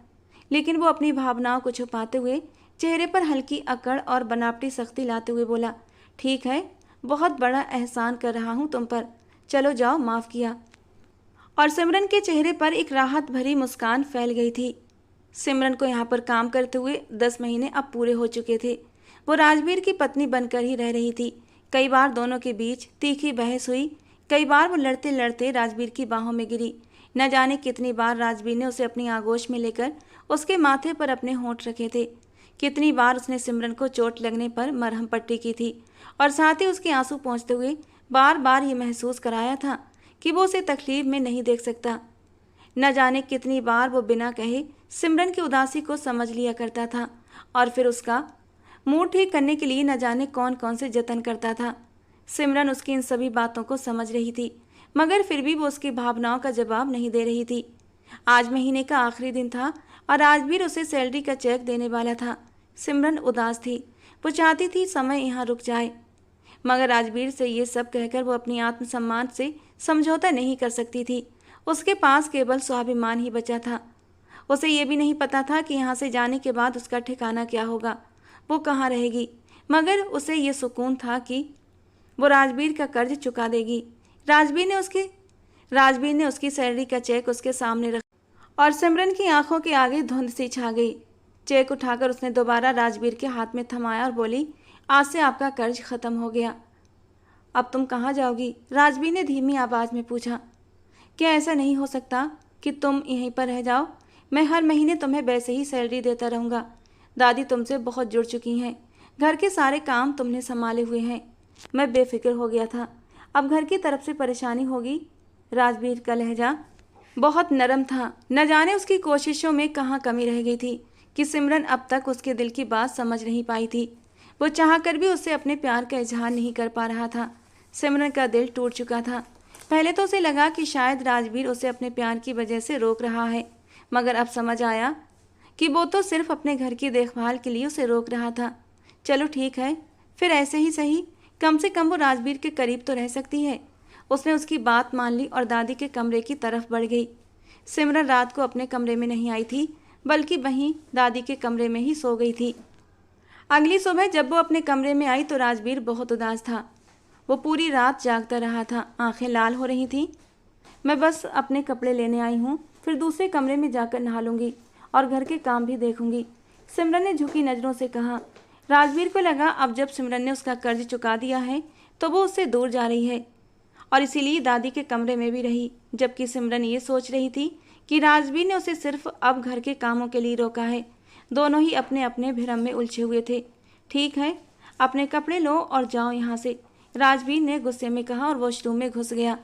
लेकिन वो अपनी भावनाओं को छुपाते हुए चेहरे पर हल्की अकड़ और बनावटी सख्ती लाते हुए बोला, ठीक है, बहुत बड़ा एहसान कर रहा हूँ तुम पर, चलो जाओ, माफ़ किया। और सिमरन के चेहरे पर एक राहत भरी मुस्कान फैल गई थी। सिमरन को यहाँ पर काम करते हुए 10 महीने अब पूरे हो चुके थे। वो राजवीर की पत्नी बनकर ही रह रही थी। कई बार दोनों के बीच तीखी बहस हुई, कई बार वो लड़ते लड़ते राजवीर की बाहों में गिरी। न जाने कितनी बार राजवीर ने उसे अपनी आगोश में लेकर उसके माथे पर अपने होंठ रखे थे। कितनी बार उसने सिमरन को चोट लगने पर मरहम पट्टी की थी और साथ ही उसके आंसू पहुँचते हुए बार बार ये महसूस कराया था कि वो उसे तकलीफ में नहीं देख सकता। न जाने कितनी बार वो बिना कहे सिमरन की उदासी को समझ लिया करता था और फिर उसका मूड ठीक करने के लिए न जाने कौन कौन से जतन करता था। सिमरन उसकी इन सभी बातों को समझ रही थी, मगर फिर भी वो उसकी भावनाओं का जवाब नहीं दे रही थी। आज महीने का आखिरी दिन था और राजवीर उसे सैलरी का चेक देने वाला था। सिमरन उदास थी। वो चाहती थी समय यहाँ रुक जाए, मगर राजवीर से ये सब कहकर वो अपनी आत्मसम्मान से समझौता नहीं कर सकती थी। उसके पास केवल स्वाभिमान ही बचा था। उसे ये भी नहीं पता था कि यहाँ से जाने के बाद उसका ठिकाना क्या होगा, वो कहाँ रहेगी, मगर उसे ये सुकून था कि वो राजवीर का कर्ज चुका देगी। राजवीर ने उसकी सैलरी का चेक उसके सामने रखा और सिमरन की आंखों के आगे धुंध सी छा गई। चेक उठाकर उसने दोबारा राजवीर के हाथ में थमाया और बोली, आज से आपका कर्ज खत्म हो गया। अब तुम कहाँ जाओगी? राजवीर ने धीमी आवाज़ में पूछा। क्या ऐसा नहीं हो सकता कि तुम यहीं पर रह जाओ? मैं हर महीने तुम्हें वैसे ही सैलरी देता रहूँगा। दादी तुमसे बहुत जुड़ चुकी हैं, घर के सारे काम तुमने संभाले हुए हैं। मैं बेफिक्र हो गया था, अब घर की तरफ से परेशानी होगी। राजवीर का लहजा बहुत नरम था। न जाने उसकी कोशिशों में कहाँ कमी रह गई थी कि सिमरन अब तक उसके दिल की बात समझ नहीं पाई थी। वो चाह कर भी उससे अपने प्यार का इजहार नहीं कर पा रहा था। सिमरन का दिल टूट चुका था। पहले तो उसे लगा कि शायद राजवीर उसे अपने प्यार की वजह से रोक रहा है, मगर अब समझ आया कि वो तो सिर्फ अपने घर की देखभाल के लिए उसे रोक रहा था। चलो ठीक है, फिर ऐसे ही सही, कम से कम वो राजवीर के करीब तो रह सकती है। उसने उसकी बात मान ली और दादी के कमरे की तरफ बढ़ गई। सिमरन रात को अपने कमरे में नहीं आई थी, बल्कि वहीं दादी के कमरे में ही सो गई थी। अगली सुबह जब वो अपने कमरे में आई तो राजवीर बहुत उदास था। वो पूरी रात जागता रहा था, आंखें लाल हो रही थीं। मैं बस अपने कपड़े लेने आई हूँ, फिर दूसरे कमरे में जाकर नहा लूँगी और घर के काम भी देखूंगी, सिमरन ने झुकी नज़रों से कहा। राजवीर को लगा अब जब सिमरन ने उसका कर्ज चुका दिया है तो वो उससे दूर जा रही है, और इसीलिए दादी के कमरे में भी रही, जबकि सिमरन ये सोच रही थी कि राजवीर ने उसे सिर्फ अब घर के कामों के लिए रोका है। दोनों ही अपने अपने भ्रम में उलझे हुए थे। ठीक है, अपने कपड़े लो और जाओ यहाँ से, राजवीर ने गुस्से में कहा और वॉशरूम में घुस गया।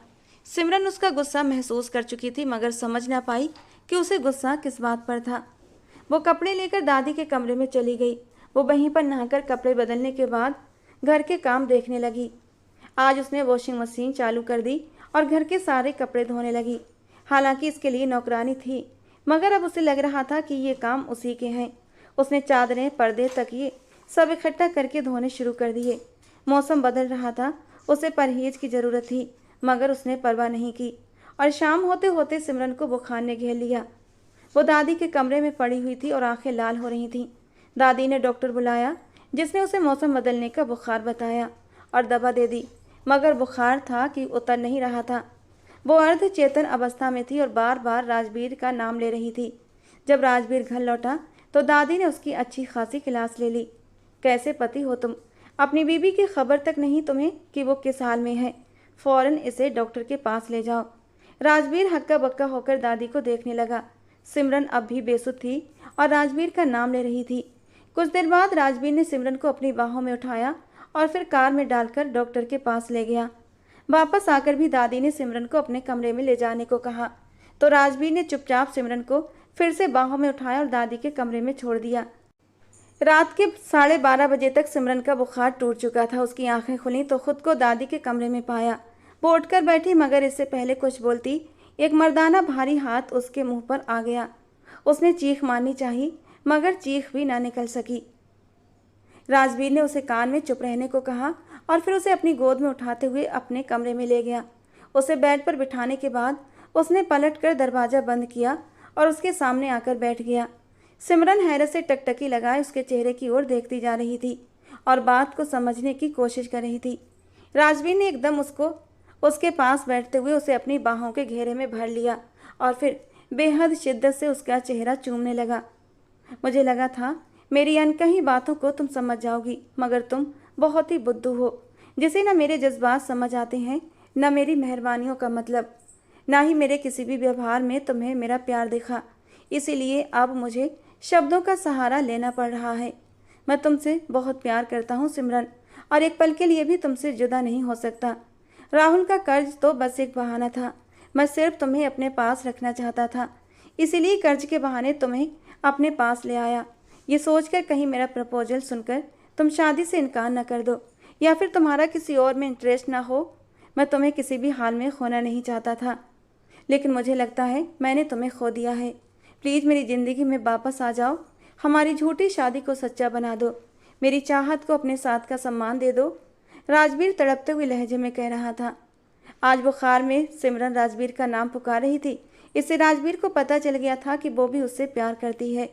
सिमरन उसका गुस्सा महसूस कर चुकी थी, मगर समझ ना पाई कि उसे गुस्सा किस बात पर था। वो कपड़े लेकर दादी के कमरे में चली गई। वो वहीं पर नहाकर कपड़े बदलने के बाद घर के काम देखने लगी। आज उसने वॉशिंग मशीन चालू कर दी और घर के सारे कपड़े धोने लगी। हालांकि इसके लिए नौकरानी थी, मगर अब उसे लग रहा था कि ये काम उसी के हैं। उसने चादरें, पर्दे, तकिए सब इकट्ठा करके धोने शुरू कर दिए। मौसम बदल रहा था, उसे परहेज की ज़रूरत थी, मगर उसने परवाह नहीं की और शाम होते होते सिमरन को बुखार ने घेर लिया। वो दादी के कमरे में पड़ी हुई थी और आंखें लाल हो रही थीं। दादी ने डॉक्टर बुलाया, जिसने उसे मौसम बदलने का बुखार बताया और दवा दे दी, मगर बुखार था कि उतर नहीं रहा था। वो अर्ध चेतन अवस्था में थी और बार बार राजवीर का नाम ले रही थी। जब राजवीर घर लौटा तो दादी ने उसकी अच्छी खासी क्लास ले ली। कैसे पति हो तुम? अपनी बीवी की खबर तक नहीं तुम्हें कि वो किस हाल में है? फौरन इसे डॉक्टर के पास ले जाओ। राजवीर हक्का बक्का होकर दादी को देखने लगा। सिमरन अब भी बेसुध थी और राजवीर का नाम ले रही थी। कुछ देर बाद राजवीर ने सिमरन को अपनी बाहों में उठाया और फिर कार में डालकर डॉक्टर के पास ले गया। वापस आकर भी दादी ने सिमरन को अपने कमरे में ले जाने को कहा। तो राजवीर ने चुपचाप सिमरन को फिर से बाहों में उठाया और दादी के कमरे में छोड़ दिया। रात के 12:30 बजे तक सिमरन का बुखार टूट चुका था। उसकी आंखें खुली तो खुद को दादी के कमरे में पाया। वो उठकर बैठी, मगर इससे पहले कुछ बोलती एक मर्दाना भारी हाथ उसके मुंह पर आ गया। उसने चीख मारनी चाही, मगर चीख भी ना निकल सकी। राजवीर ने उसे कान में चुप रहने को कहा और फिर उसे अपनी गोद में उठाते हुए अपने कमरे में ले गया। उसे बेड पर बिठाने के बाद उसने पलटकर दरवाज़ा बंद किया और उसके सामने आकर बैठ गया। सिमरन हैरत से टकटकी लगाए उसके चेहरे की ओर देखती जा रही थी और बात को समझने की कोशिश कर रही थी। राजवीर ने एकदम उसके पास बैठते हुए उसे अपनी बाहों के घेरे में भर लिया और फिर बेहद शिद्दत से उसका चेहरा चूमने लगा। मुझे लगा था मेरी अनकही बातों को तुम समझ जाओगी, मगर तुम बहुत ही बुद्धू हो, जिसे न मेरे जज्बात समझ आते हैं, न मेरी मेहरबानियों का मतलब, ना ही मेरे किसी भी व्यवहार में तुम्हें मेरा प्यार दिखा। इसीलिए अब मुझे शब्दों का सहारा लेना पड़ रहा है। मैं तुमसे बहुत प्यार करता हूँ सिमरन, और एक पल के लिए भी तुमसे जुदा नहीं हो सकता। राहुल का कर्ज तो बस एक बहाना था। मैं सिर्फ तुम्हें अपने पास रखना चाहता था, इसीलिए कर्ज के बहाने तुम्हें अपने पास ले आया, ये सोचकर कहीं मेरा प्रपोजल सुनकर तुम शादी से इनकार न कर दो, या फिर तुम्हारा किसी और में इंटरेस्ट ना हो। मैं तुम्हें किसी भी हाल में खोना नहीं चाहता था, लेकिन मुझे लगता है मैंने तुम्हें खो दिया है। प्लीज़ मेरी ज़िंदगी में वापस आ जाओ, हमारी झूठी शादी को सच्चा बना दो, मेरी चाहत को अपने साथ का सम्मान दे दो। राजवीर तड़पते हुए लहजे में कह रहा था। आज बुखार में सिमरन राजवीर का नाम पुकार रही थी। इससे राजवीर को पता चल गया था कि वो भी उससे प्यार करती है,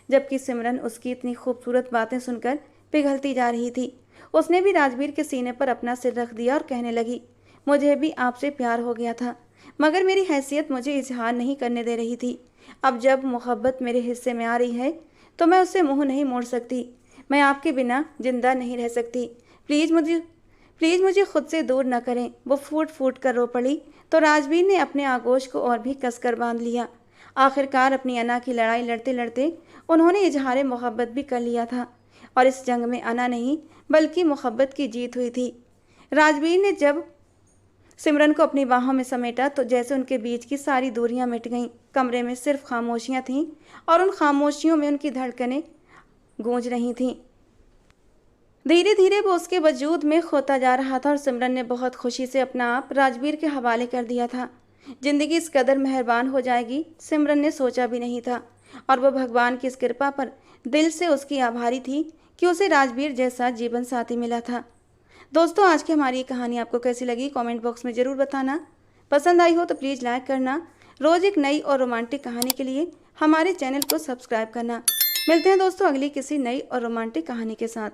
जबकि सिमरन उसकी इतनी खूबसूरत बातें सुनकर पिघलती जा रही थी। उसने भी राजवीर के सीने पर अपना सिर रख दिया और कहने लगी, मुझे भी आपसे प्यार हो गया था, मगर मेरी हैसियत मुझे इजहार नहीं करने दे रही थी। अब जब मोहब्बत मेरे हिस्से में आ रही है तो मैं उससे मुंह नहीं मोड़ सकती। मैं आपके बिना जिंदा नहीं रह सकती। प्लीज़ मुझे खुद से दूर न करें। वो फूट फूट कर रो पड़ी तो राजवीर ने अपने आगोश को और भी कसकर बांध लिया। आखिरकार अपनी अना की लड़ाई लड़ते लड़ते उन्होंने इजहार मोहब्बत भी कर लिया था, और इस जंग में अना नहीं बल्कि मोहब्बत की जीत हुई थी। राजवीर ने जब सिमरन को अपनी बाहों में समेटा तो जैसे उनके बीच की सारी दूरियां मिट गईं। कमरे में सिर्फ खामोशियां थीं और उन खामोशियों में उनकी धड़कनें गूंज रही थीं। धीरे धीरे वो उसके वजूद में खोता जा रहा था और सिमरन ने बहुत खुशी से अपना आप राजवीर के हवाले कर दिया था। जिंदगी इस कदर मेहरबान हो जाएगी सिमरन ने सोचा भी नहीं था, और वह भगवान की इस कृपा पर दिल से उसकी आभारी थी कि उसे राजवीर जैसा जीवन साथी मिला था। दोस्तों, आज की हमारी ये कहानी आपको कैसी लगी कमेंट बॉक्स में ज़रूर बताना। पसंद आई हो तो प्लीज़ लाइक करना। रोज़ एक नई और रोमांटिक कहानी के लिए हमारे चैनल को सब्सक्राइब करना। मिलते हैं दोस्तों अगली किसी नई और रोमांटिक कहानी के साथ।